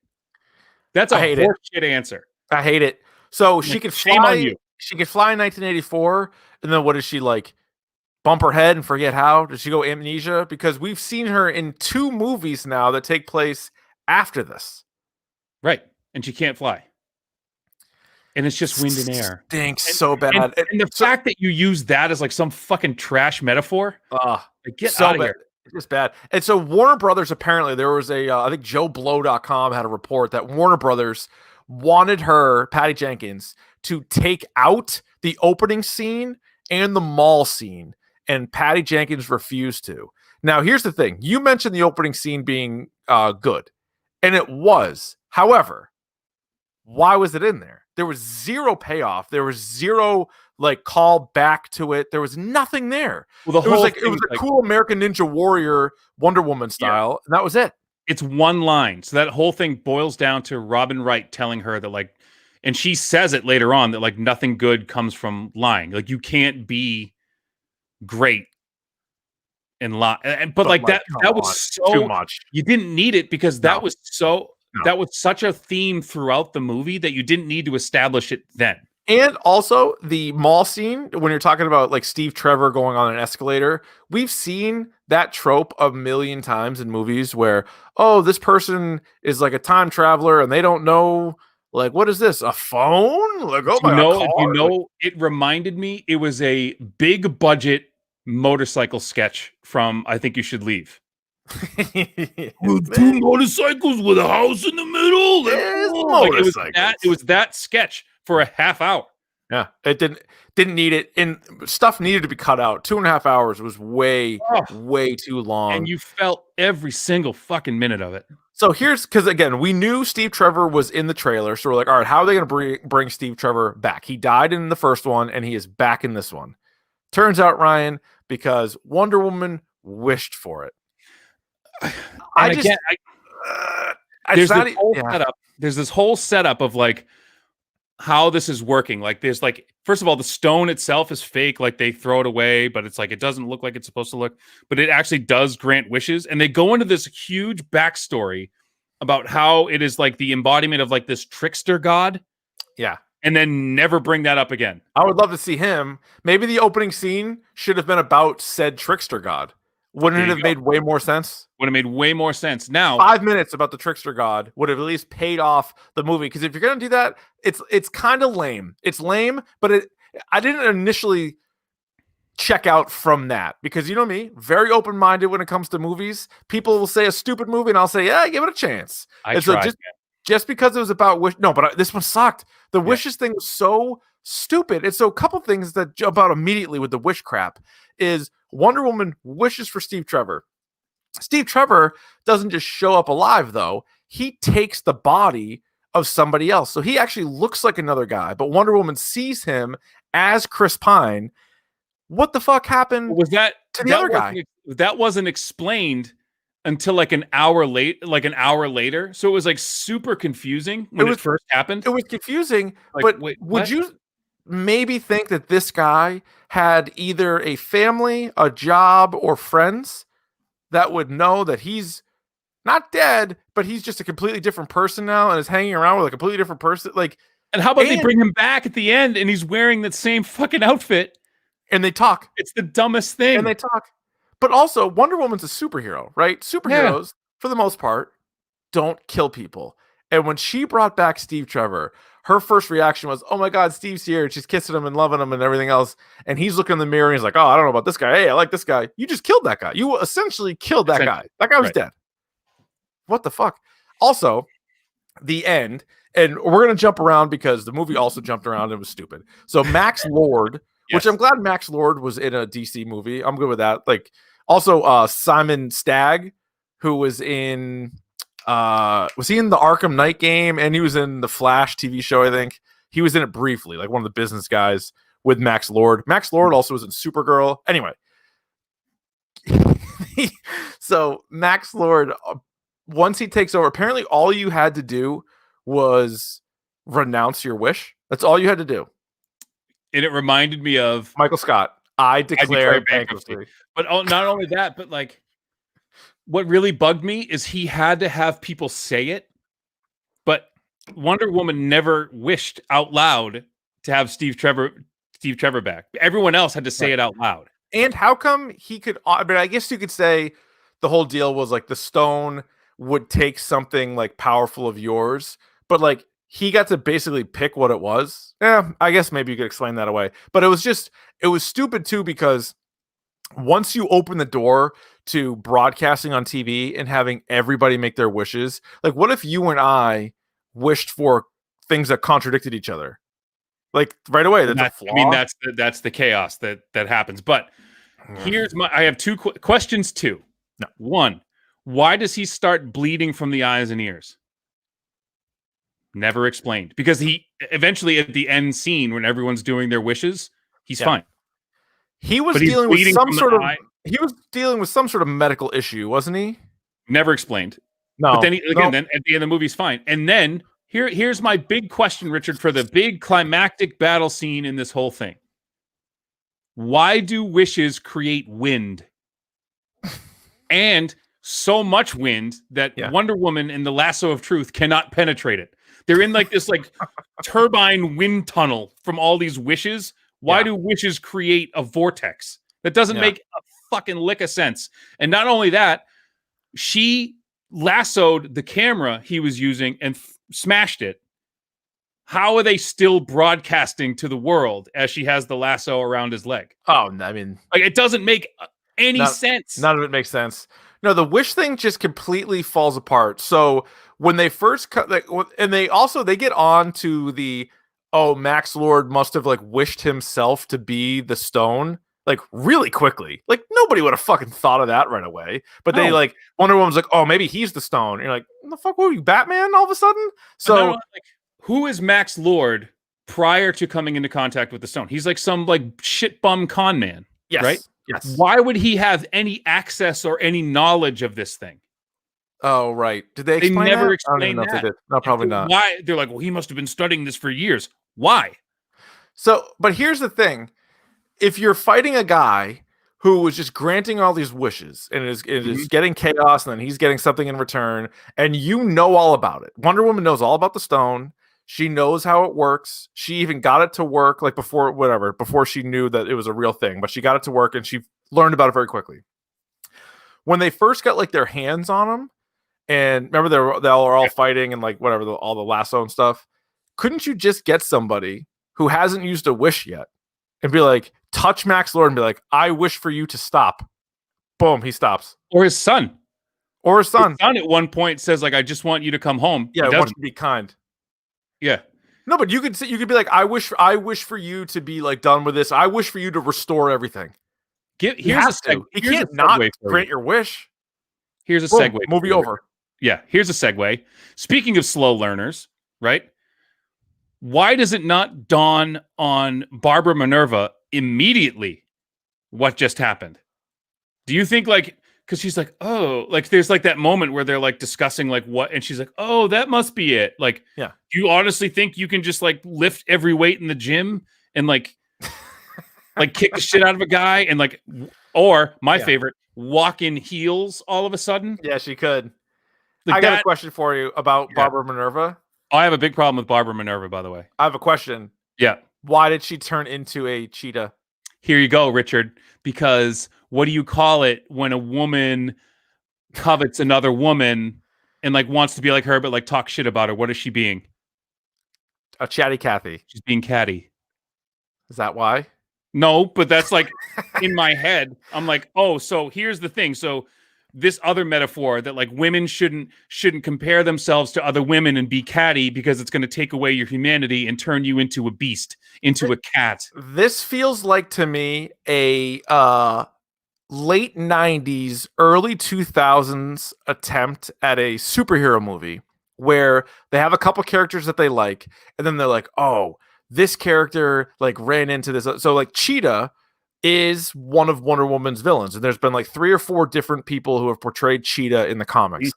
That's a horseshit answer. I hate it. So she could fly. On you. She could fly in 1984, and then what does she like? Bump her head and forget how? Does she go amnesia? Because we've seen her in 2 movies now that take place after this. Right, and she can't fly. And it's just wind and air. Stinks so bad. And the fact that you use that as like some fucking trash metaphor. Like, get so out of bad. here. It's just bad. And so Warner Brothers, apparently there was I think JoeBlow.com had a report that Warner Brothers wanted her, Patty Jenkins, to take out the opening scene and the mall scene. And Patty Jenkins refused to. Now, here's the thing. You mentioned the opening scene being good. And it was. However, why was it in there? There was zero payoff. There was zero like call back to it. There was nothing there. Well, it was a cool American Ninja Warrior Wonder Woman style, and that was it. It's one line. So that whole thing boils down to Robin Wright telling her that like, and she says it later on that like nothing good comes from lying. Like you can't be great and lie. But like that was so too much. You didn't need it because that was such a theme throughout the movie that you didn't need to establish it then. And also the mall scene, when you're talking about like Steve Trevor going on an escalator, we've seen that trope a million times in movies where, oh, this person is like a time traveler and they don't know, like, what is this? A phone? Like, oh my God. It reminded me, it was a big budget motorcycle sketch from I Think You Should Leave. With 2 motorcycles with a house in the middle. It was that sketch for a half hour. Yeah, it didn't need it, and stuff needed to be cut out. 2.5 hours was way too long, and you felt every single fucking minute of it. So because again, we knew Steve Trevor was in the trailer, so we're like, all right, how are they going to bring Steve Trevor back? He died in the first one, and he is back in this one. Turns out, Ryan, because Wonder Woman wished for it. There's this whole setup of like how this is working. Like there's like, first of all, the stone itself is fake. Like they throw it away, but it's like, it doesn't look like it's supposed to look, but it actually does grant wishes. And they go into this huge backstory about how it is like the embodiment of like this trickster god. Yeah. And then never bring that up again. I would love to see him. Maybe the opening scene should have been about said trickster god. Wouldn't it have made way more sense? Would have made way more sense. Now, 5 minutes about the trickster god would have at least paid off the movie. Because if you're going to do that, it's kind of lame. It's lame, but I didn't initially check out from that. Because you know me, very open-minded when it comes to movies. People will say a stupid movie, and I'll say, yeah, give it a chance. Just because it was about wish. No, but this one sucked. The wishes thing was so stupid. And so a couple things that jump out immediately with the wish crap is Wonder Woman wishes for Steve Trevor. Steve Trevor doesn't just show up alive, though. He takes the body of somebody else. So he actually looks like another guy, but Wonder Woman sees him as Chris Pine. What the fuck happened to the other guy? That wasn't explained until like an hour later. So it was like super confusing when it first happened. It was confusing, Like, but wait, would what? you maybe think that this guy had either a family, a job, or friends that would know that he's not dead, but he's just a completely different person now and is hanging around with a completely different person? Like, And how about they bring him back at the end and he's wearing that same fucking outfit and they talk. It's the dumbest thing. And they talk. But also, Wonder Woman's a superhero, right? Superheroes, for the most part, don't kill people. And when she brought back Steve Trevor, her first reaction was, oh my God, Steve's here. And she's kissing him and loving him and everything else. And he's looking in the mirror and he's like, oh, I don't know about this guy. Hey, I like this guy. You just killed that guy. You essentially killed that guy. That guy was dead. What the fuck? Also, the end, and we're going to jump around because the movie also jumped around and it was stupid. So Max Lord, which I'm glad Max Lord was in a DC movie. I'm good with that. Like, also Simon Stagg, who was in was he in the Arkham Knight game, and he was in the Flash TV show, I think. He was in it briefly, like one of the business guys with Max Lord. Max Lord also was in Supergirl. Anyway. So Max Lord, once he takes over, apparently all you had to do was renounce your wish. That's all you had to do. And it reminded me of Michael Scott. I declare bankruptcy. But not only that, but like what really bugged me is he had to have people say it, but Wonder Woman never wished out loud to have Steve Trevor back. Everyone else had to say it out loud. And how come he could? But I guess you could say the whole deal was like the stone would take something like powerful of yours, but like he got to basically pick what it was. Yeah, I guess maybe you could explain that away. But it was stupid too, because once you open the door to broadcasting on TV and having everybody make their wishes, like what if you and I wished for things that contradicted each other? Like right away, that's a flaw. I mean, that's the chaos that happens. But I have two questions. Two. No. One, why does he start bleeding from the eyes and ears? Never explained. Because he eventually at the end scene when everyone's doing their wishes, he's fine. He was dealing with some sort of medical issue, wasn't he? Never explained. No. But then then at the end of the movie, he's fine. And then here's my big question, Richard, for the big climactic battle scene in this whole thing. Why do wishes create wind? And so much wind that Wonder Woman and the lasso of truth cannot penetrate it. They're in like this like turbine wind tunnel from all these wishes. Why do wishes create a vortex? That doesn't make a fucking lick of sense. And not only that, she lassoed the camera he was using and smashed it. How are they still broadcasting to the world as she has the lasso around his leg? Oh, I mean, like it doesn't make any sense. None of it makes sense. No, the wish thing just completely falls apart. So when they first cut, and they get on to the Max Lord must have like wished himself to be the stone like really quickly. Like nobody would have fucking thought of that right away. But they like Wonder Woman's like, oh, maybe he's the stone. And you're like, what the fuck were you, Batman? All of a sudden? So like, who is Max Lord prior to coming into contact with the stone? He's like some like shit bum con man. Yes. Right? Yes. Why would he have any access or any knowledge of this thing? Oh, right. Did they explain never that? explained I don't even know that. if they did. No, probably not. Why? They're like, well, he must have been studying this for years. Why? So, but here's the thing. If you're fighting a guy who was just granting all these wishes and is getting chaos and then he's getting something in return and you know all about it. Wonder Woman knows all about the stone. She knows how it works. She even got it to work like before she knew that it was a real thing, but she got it to work and she learned about it very quickly. When they first got like their hands on him, and remember they all are all fighting and like whatever, all the lasso and stuff. Couldn't you just get somebody who hasn't used a wish yet and be like, touch Max Lord and be like, I wish for you to stop. Boom, he stops. Or his son. His son at one point says like, I just want you to come home. Yeah, I want you to be kind. Yeah. No, but you could be like, I wish for you to be like done with this. I wish for you to restore everything. Here's a segue. You can't not grant your wish. Here's a segue. Movie over. Yeah, here's a segue. Speaking of slow learners, right? Why does it not dawn on Barbara Minerva immediately what just happened? Do you think like because she's like, oh, like there's like that moment where they're like discussing like what, and she's like, oh, that must be it. Like, Yeah. Do you honestly think you can just like lift every weight in the gym and like kick the shit out of a guy and like, or my favorite, walk in heels all of a sudden? Yeah, she could. Like I got a question for you about Barbara Minerva. I have a big problem with Barbara Minerva, by the way. I have a question. Yeah. Why did she turn into a cheetah? Here you go, Richard. Because what do you call it when a woman covets another woman and like wants to be like her, but like talk shit about her? What is she being? A chatty Cathy. She's being catty. Is that why? No, but that's like in my head. I'm like, oh, so here's the thing. So this other metaphor that like women shouldn't compare themselves to other women and be catty because it's going to take away your humanity and turn you into a beast, into a cat. This feels like to me a late 90s, early 2000s attempt at a superhero movie where they have a couple characters that they like, and then they're like, oh, this character like ran into this. So like Cheetah is one of Wonder Woman's villains, and there's been like 3 or 4 different people who have portrayed Cheetah in the comics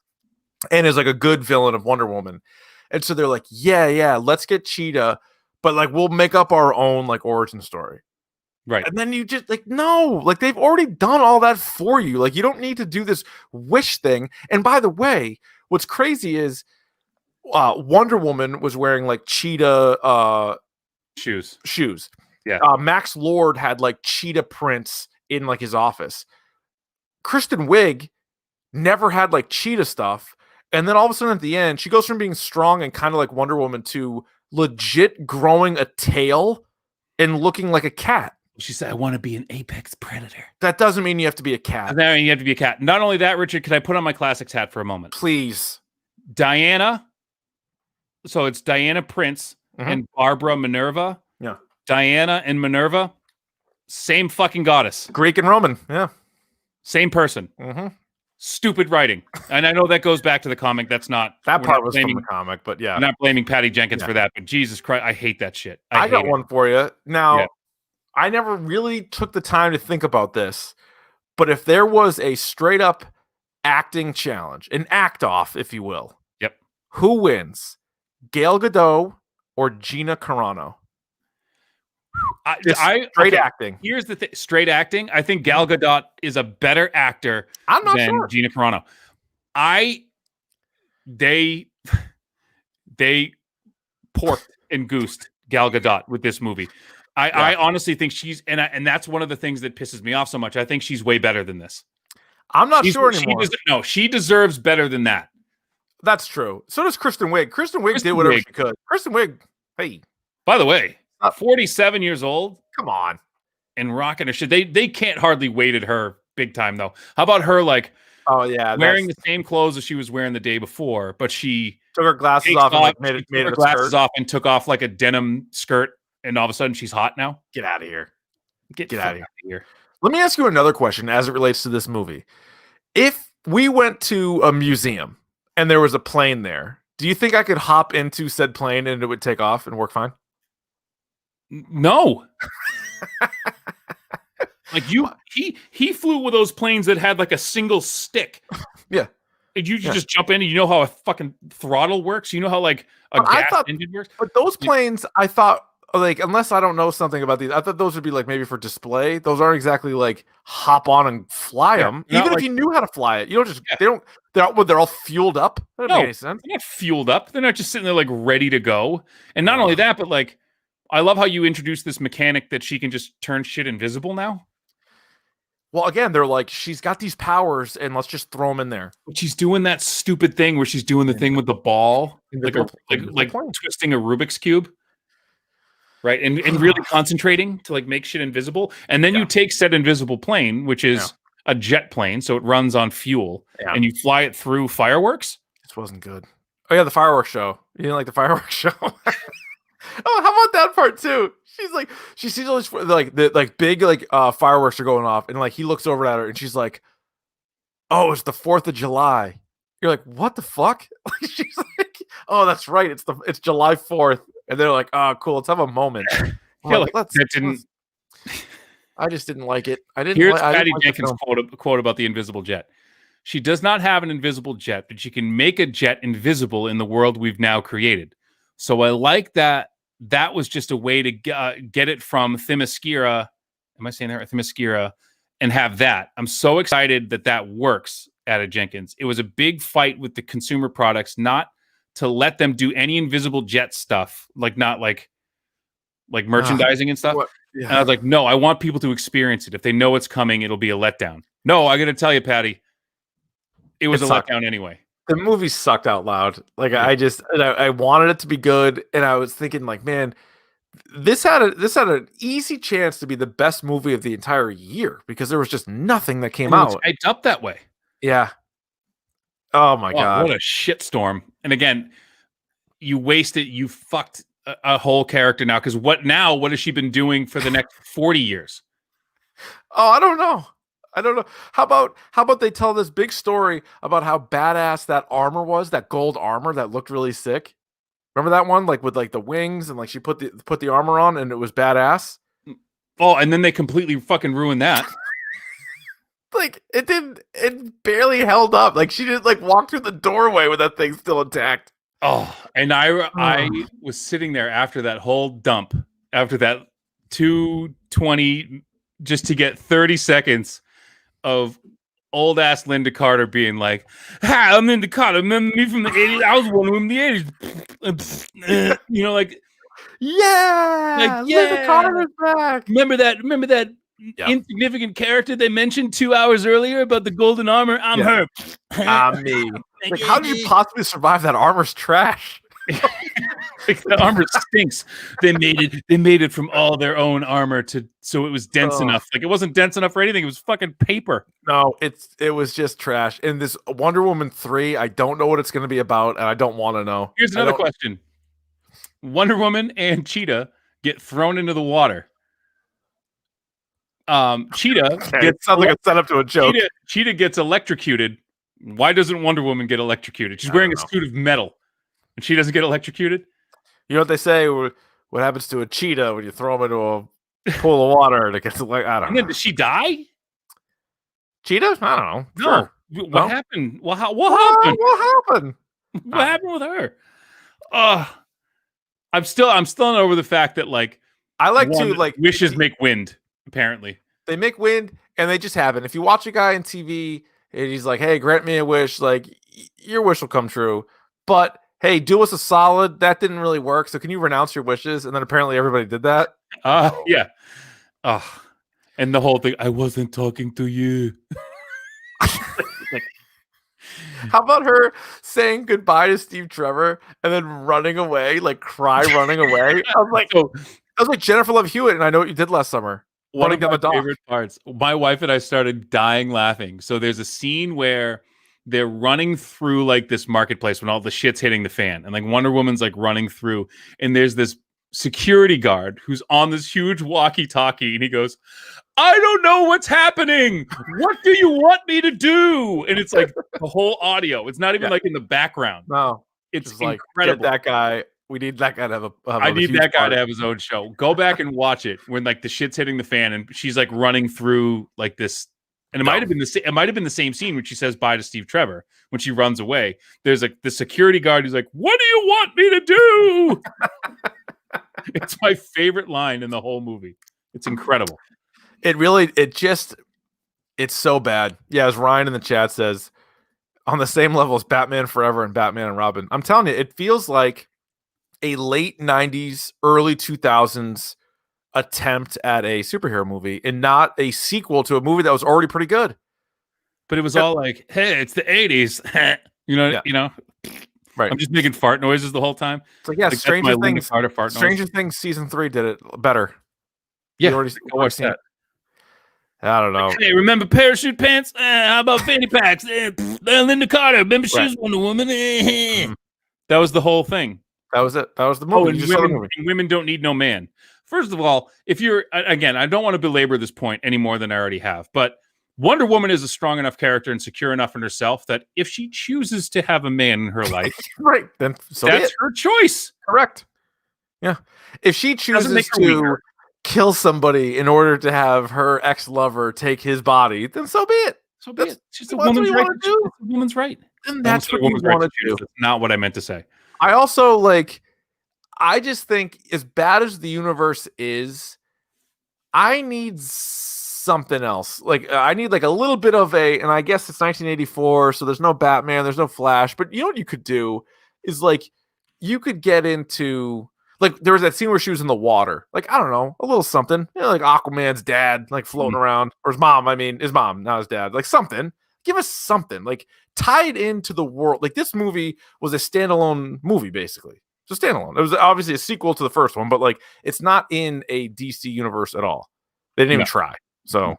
and is like a good villain of Wonder Woman. And so they're like, yeah, let's get Cheetah, but like we'll make up our own like origin story. Right. And then you just like, no, like they've already done all that for you. Like you don't need to do this wish thing. And by the way, what's crazy is Wonder Woman was wearing like cheetah shoes. Yeah. Max Lord had like cheetah prints in like his office. Kristen Wiig never had like cheetah stuff. And then all of a sudden at the end, she goes from being strong and kind of like Wonder Woman to legit growing a tail and looking like a cat. She said, I want to be an apex predator. That doesn't mean you have to be a cat. That means you have to be a cat. Not only that, Richard, could I put on my classics hat for a moment? Please. Diana. So it's Diana Prince and Barbara Minerva. Yeah. Diana and Minerva, same fucking goddess. Greek and Roman. Yeah. Same person. Stupid writing. And I know that goes back to the comic. That's not... That part was from the comic, but yeah. I'm not blaming Patty Jenkins for that, but Jesus Christ, I hate that shit. I got one for you. Now, I never really took the time to think about this, but if there was a straight up acting challenge, an act off, if you will. Yep. Who wins? Gal Gadot or Gina Carano? Straight acting. Here's the thing. Straight acting. I think Gal Gadot is a better actor than Gina Carano. They porked and goosed Gal Gadot with this movie. I honestly think she's and that's one of the things that pisses me off so much. I think she's way better than this. I'm not sure anymore. She deserves better than that. That's true. So does Kristen Wiig. Kristen Wiig did whatever she could. Kristen Wiig, hey. By the way, 47 years old. Come on. And rocking her shit. They can't hardly weighted her big time though. How about her like wearing the same clothes as she was wearing the day before, but she took her glasses off and like made her glasses off and took off like a denim skirt, and all of a sudden she's hot now. Get out of here. Get out of here. Let me ask you another question as it relates to this movie. If we went to a museum and there was a plane there, do you think I could hop into said plane and it would take off and work fine? No. Like he flew with those planes that had like a single stick. Yeah. And you just jump in and you know how a fucking throttle works? You know how like a gas engine works? But those planes, I thought, like, unless I don't know something about these, I thought those would be like maybe for display. Those aren't exactly like hop on and fly them. Even if you knew how to fly it, you don't just they're all fueled up. That doesn't make any sense. They're not fueled up. They're not just sitting there like ready to go. And not only that, but like I love how you introduced this mechanic that she can just turn shit invisible now. Well, again, they're like, she's got these powers, and let's just throw them in there. But she's doing that stupid thing where she's doing the thing with the ball, like twisting a Rubik's Cube, right? And really concentrating to like make shit invisible. And then you take said invisible plane, which is a jet plane, so it runs on fuel, and you fly it through fireworks. This wasn't good. Oh yeah, the fireworks show. You didn't like the fireworks show? Oh, how about that part too? She's like, she sees all these like big fireworks are going off, and like he looks over at her, and she's like, "Oh, it's the 4th of July." You're like, "What the fuck?" She's like, "Oh, that's right. It's July 4th," and they're like, "Oh, cool. Let's have a moment." Yeah, like, that didn't. I just didn't like it. Here's Patty Jenkins' quote about the invisible jet. She does not have an invisible jet, but she can make a jet invisible in the world we've now created. So I like that. That was just a way to get it from Themyscira. Am I saying that? Themyscira, and have that. I'm so excited that works, Patty Jenkins. It was a big fight with the consumer products, not to let them do any invisible jet stuff, like merchandising and stuff. Yeah. And I was like, no, I want people to experience it. If they know it's coming, it'll be a letdown. No, I got to tell you, Patty, it was a letdown anyway. The movie sucked out loud. Like I wanted it to be good, and I was thinking, like, man, this had an easy chance to be the best movie of the entire year because there was just nothing that came out. It's hyped up that way. Yeah. Oh my god! What a shitstorm! And again, you wasted. You fucked a whole character now. Because what has she been doing for the next 40 years? Oh, I don't know. How about they tell this big story about how badass that armor was, that gold armor that looked really sick. Remember that one, like with like the wings and like she put the armor on and it was badass. Oh, and then they completely fucking ruined that. Like it barely held up. Like she didn't like walk through the doorway with that thing still intact. Oh, and I was sitting there after that whole dump, after that 2:20, just to get 30 seconds of old ass Linda Carter being like, "Hi, I'm Linda Carter. Remember me from the 80s? I was one of them in the 80s." You know, like, yeah, Linda Carter's back. Remember that insignificant character they mentioned 2 hours earlier about the golden armor? I'm her. I'm me. Like, how did you possibly survive that armor's trash? Like, the armor stinks. They made it from all their own armor so it was dense enough. Like, it wasn't dense enough for anything. It was fucking paper. No, it was just trash. And this Wonder Woman 3, I don't know what it's going to be about, and I don't want to know. Here's another question: Wonder Woman and Cheetah get thrown into the water. Cheetah sounds like a setup to a joke. Cheetah gets electrocuted. Why doesn't Wonder Woman get electrocuted? She's wearing a suit of metal, and she doesn't get electrocuted. You know what they say? What happens to a cheetah when you throw them into a pool of water and it gets like, I don't know. And then does she die? Cheetah? I don't know. No. Sure. What happened? What happened? What happened? What happened with her? I'm still not over the fact that wishes make wind. Apparently, they make wind and they just happen. If you watch a guy on TV and he's like, "Hey, grant me a wish," like your wish will come true. But hey, do us a solid. That didn't really work. So can you renounce your wishes? And then apparently everybody did that. Yeah. And the whole thing. I wasn't talking to you. How about her saying goodbye to Steve Trevor and then running away, like running away? I was like Jennifer Love Hewitt, and I know what you did last summer. One of my favorite parts. My wife and I started dying laughing. So there's a scene where they're running through like this marketplace when all the shit's hitting the fan, and like Wonder Woman's like running through, and there's this security guard who's on this huge walkie-talkie, and he goes, "I don't know what's happening. What do you want me to do?" And it's like the whole audio. It's not even like in the background. No, it's like, incredible. Get that guy. We need that guy to have I need that guy to have his own show. Go back and watch it when like the shit's hitting the fan and she's like running through like this. And it might have been the same scene when she says bye to Steve Trevor when she runs away. There's like the security guard who's like, "What do you want me to do?" It's my favorite line in the whole movie. It's incredible. It's so bad. Yeah, as Ryan in the chat says, on the same level as Batman Forever and Batman and Robin. I'm telling you, it feels like a late 90s, early 2000s attempt at a superhero movie and not a sequel to a movie that was already pretty good. But it was all like, "Hey, it's the 80s." You know, right. I'm just making fart noises the whole time. It's like, Stranger Things season 3 did it better. Yeah, I watched that. I don't know. Hey, remember parachute pants? How about fanny packs? Linda Carter, remember she was Wonder Woman? That was the whole thing. That was it. That was the movie. And women don't need no man. First of all, if you're, again, I don't want to belabor this point any more than I already have, but Wonder Woman is a strong enough character and secure enough in herself that if she chooses to have a man in her life, right, then that's her choice. Correct. Yeah. If she chooses to kill somebody in order to have her ex-lover take his body, then so be it. So be it. It's That's a what woman's you right. want to do. It's a woman's right. And that's what you want to do. That's not what I meant to say. I also like. I just think, as bad as the universe is, I need something else. Like, I need like a little bit of and I guess it's 1984, so there's no Batman, there's no Flash. But you know what you could do is like, you could get into like there was that scene where she was in the water. Like, I don't know, a little something. You know, like Aquaman's dad, like floating around, or his mom. I mean, his mom, not his dad. Like something. Give us something. Like tie it into the world. Like this movie was a standalone movie, basically. It's a standalone. It was obviously a sequel to the first one, but like it's not in a DC universe at all. They didn't even try. So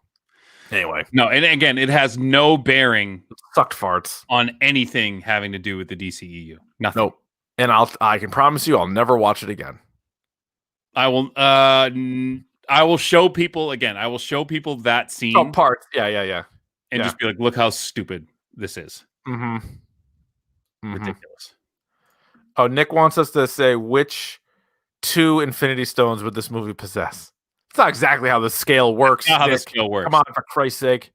anyway. No, and again, it has no bearing Sucked farts on anything having to do with the DCEU. Nothing. Nope. And I can promise you I'll never watch it again. I will show people again. I will show people that scene. Oh, parts. Yeah. And just be like, look how stupid this is. Ridiculous. Oh, Nick wants us to say which 2 Infinity Stones would this movie possess. It's not exactly how the scale works. Not how the scale works. Come on, for Christ's sake.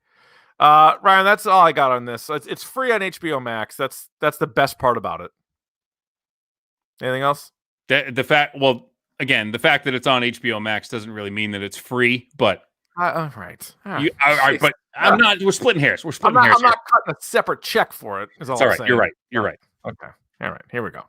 Ryan, that's all I got on this. It's free on HBO Max. That's the best part about it. Anything else? The fact that it's on HBO Max doesn't really mean that it's free, but right. But I'm not. We're splitting hairs. I'm not cutting a separate check for it. Is all I'm saying. You're right. You're right. Okay. All right. Here we go.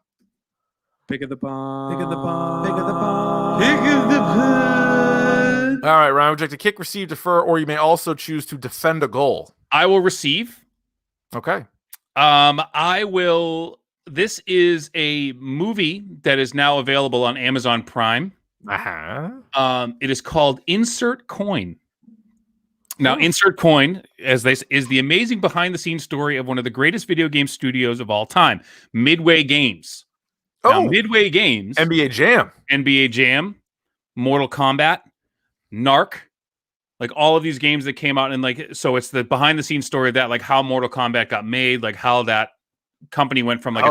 Pick of the bomb. Pick of the bomb. Pick of the bomb. Pick of the bomb. All right, Ryan. Would you like to kick, receive, defer, or you may also choose to defend a goal? I will receive. Okay. I will. This is a movie that is now available on Amazon Prime. It is called Insert Coin. Now, Insert Coin, as this is the amazing behind-the-scenes story of one of the greatest video game studios of all time, Midway Games. Now, Midway Games, NBA Jam, Mortal Kombat, Narc, like all of these games that came out, and like so, it's the behind-the-scenes story of that, like how Mortal Kombat got made, like how that company went from like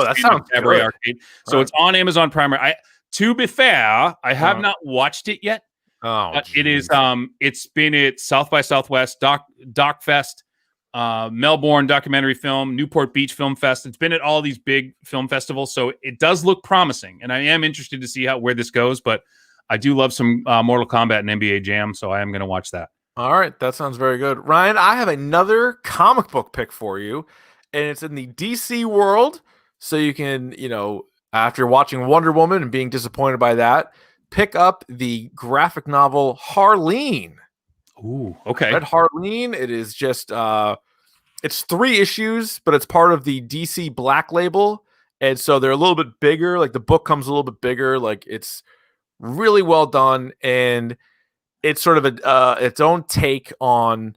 every arcade. So it's on Amazon Prime. To be fair, I have not watched it yet. It is it's been at South by Southwest, Doc Fest, Melbourne Documentary Film, Newport Beach Film Fest. It's been at all these big film festivals, so it does look promising, and I am interested to see where this goes. But I do love some Mortal Kombat and NBA Jam, so I am going to watch that. All right, that sounds very good, Ryan. I have another comic book pick for you, and it's in the DC world, so you can, after watching Wonder Woman and being disappointed by that, pick up the graphic novel Harleen. Ooh, okay. Read Harleen. It is just it's 3 issues, but it's part of the DC Black Label, and so they're a little bit bigger. Like the book comes a little bit bigger. Like it's really well done, and it's sort of its own take on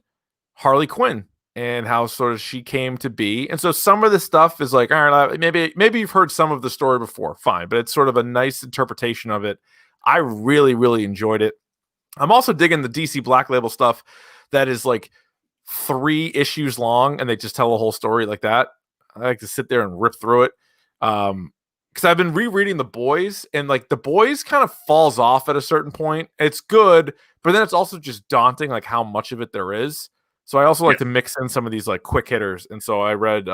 Harley Quinn and how sort of she came to be. And so some of the stuff is like, all right, maybe you've heard some of the story before, fine, but it's sort of a nice interpretation of it. I really, really enjoyed it. I'm also digging the DC Black Label stuff that is like 3 issues long and they just tell a whole story like that. I like to sit there and rip through it. Because I've been rereading The Boys, and like The Boys kind of falls off at a certain point. It's good, but then it's also just daunting, like how much of it there is. So I also like to mix in some of these like quick hitters. And so I read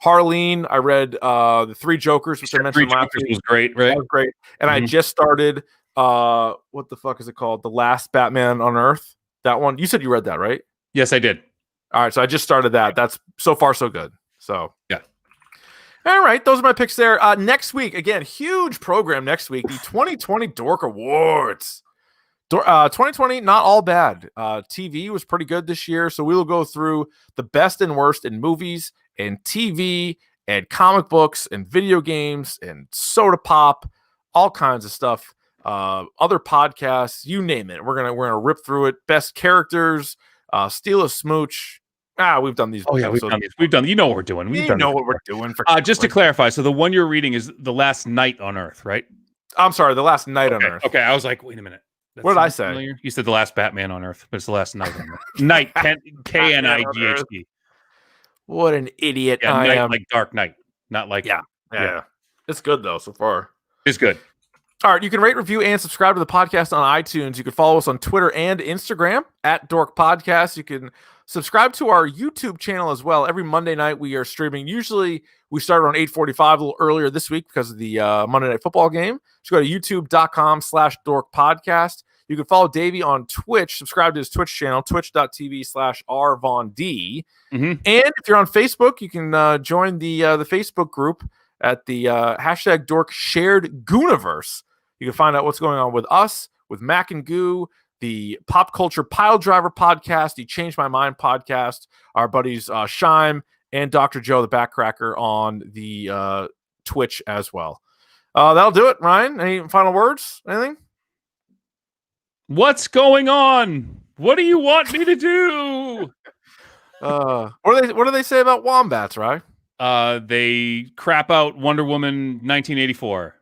Harleen. I read The Three Jokers, which I mentioned last week. Was great, right? That was great. And I just started what the fuck is it called? The Last Batman on Earth. That one. You said you read that, right? Yes, I did. All right, so I just started that. That's so far so good. So yeah. All right, those are my picks there. Next week, again, huge program next week. The 2020 Dork Awards. 2020, not all bad. TV was pretty good this year, so we will go through the best and worst in movies and TV and comic books and video games and soda pop, all kinds of stuff. Other podcasts, you name it. We're gonna rip through it. Best characters, steal a smooch. We've done these. Oh yeah, we've done these. We've done. You know what we're doing. You know what we're doing. Just to clarify, so the one you're reading is The Last Night on Earth, right? I'm sorry, The Last Night on Earth. Okay, I was like, wait a minute. What did I say? Familiar? You said The Last Batman on Earth, but it's The Last Night on Earth. Night, K-N-I-G-H-T. What an idiot I am. Like Dark Knight, not like yeah. It's good though so far. It's good. All right, you can rate, review, and subscribe to the podcast on iTunes. You can follow us on Twitter and Instagram at Dork Podcast. You can subscribe to our YouTube channel as well. Every Monday night we are streaming. Usually we start around 8:45, a little earlier this week because of the Monday Night Football game. Just go to youtube.com/Dork Podcast. You can follow Davey on Twitch. Subscribe to his Twitch channel, twitch.tv/rvond. Mm-hmm. And if you're on Facebook, you can join the Facebook group at the hashtag Dork Shared Gooniverse. You can find out what's going on with us, with Mac and Goo, the Pop Culture Pile Driver podcast, the Change My Mind podcast, our buddies Shime and Dr. Joe the Backcracker on the Twitch as well. That'll do it. Ryan, any final words? Anything? What's going on? What do you want me to do? What do they say about wombats, right? They crap out Wonder Woman 1984.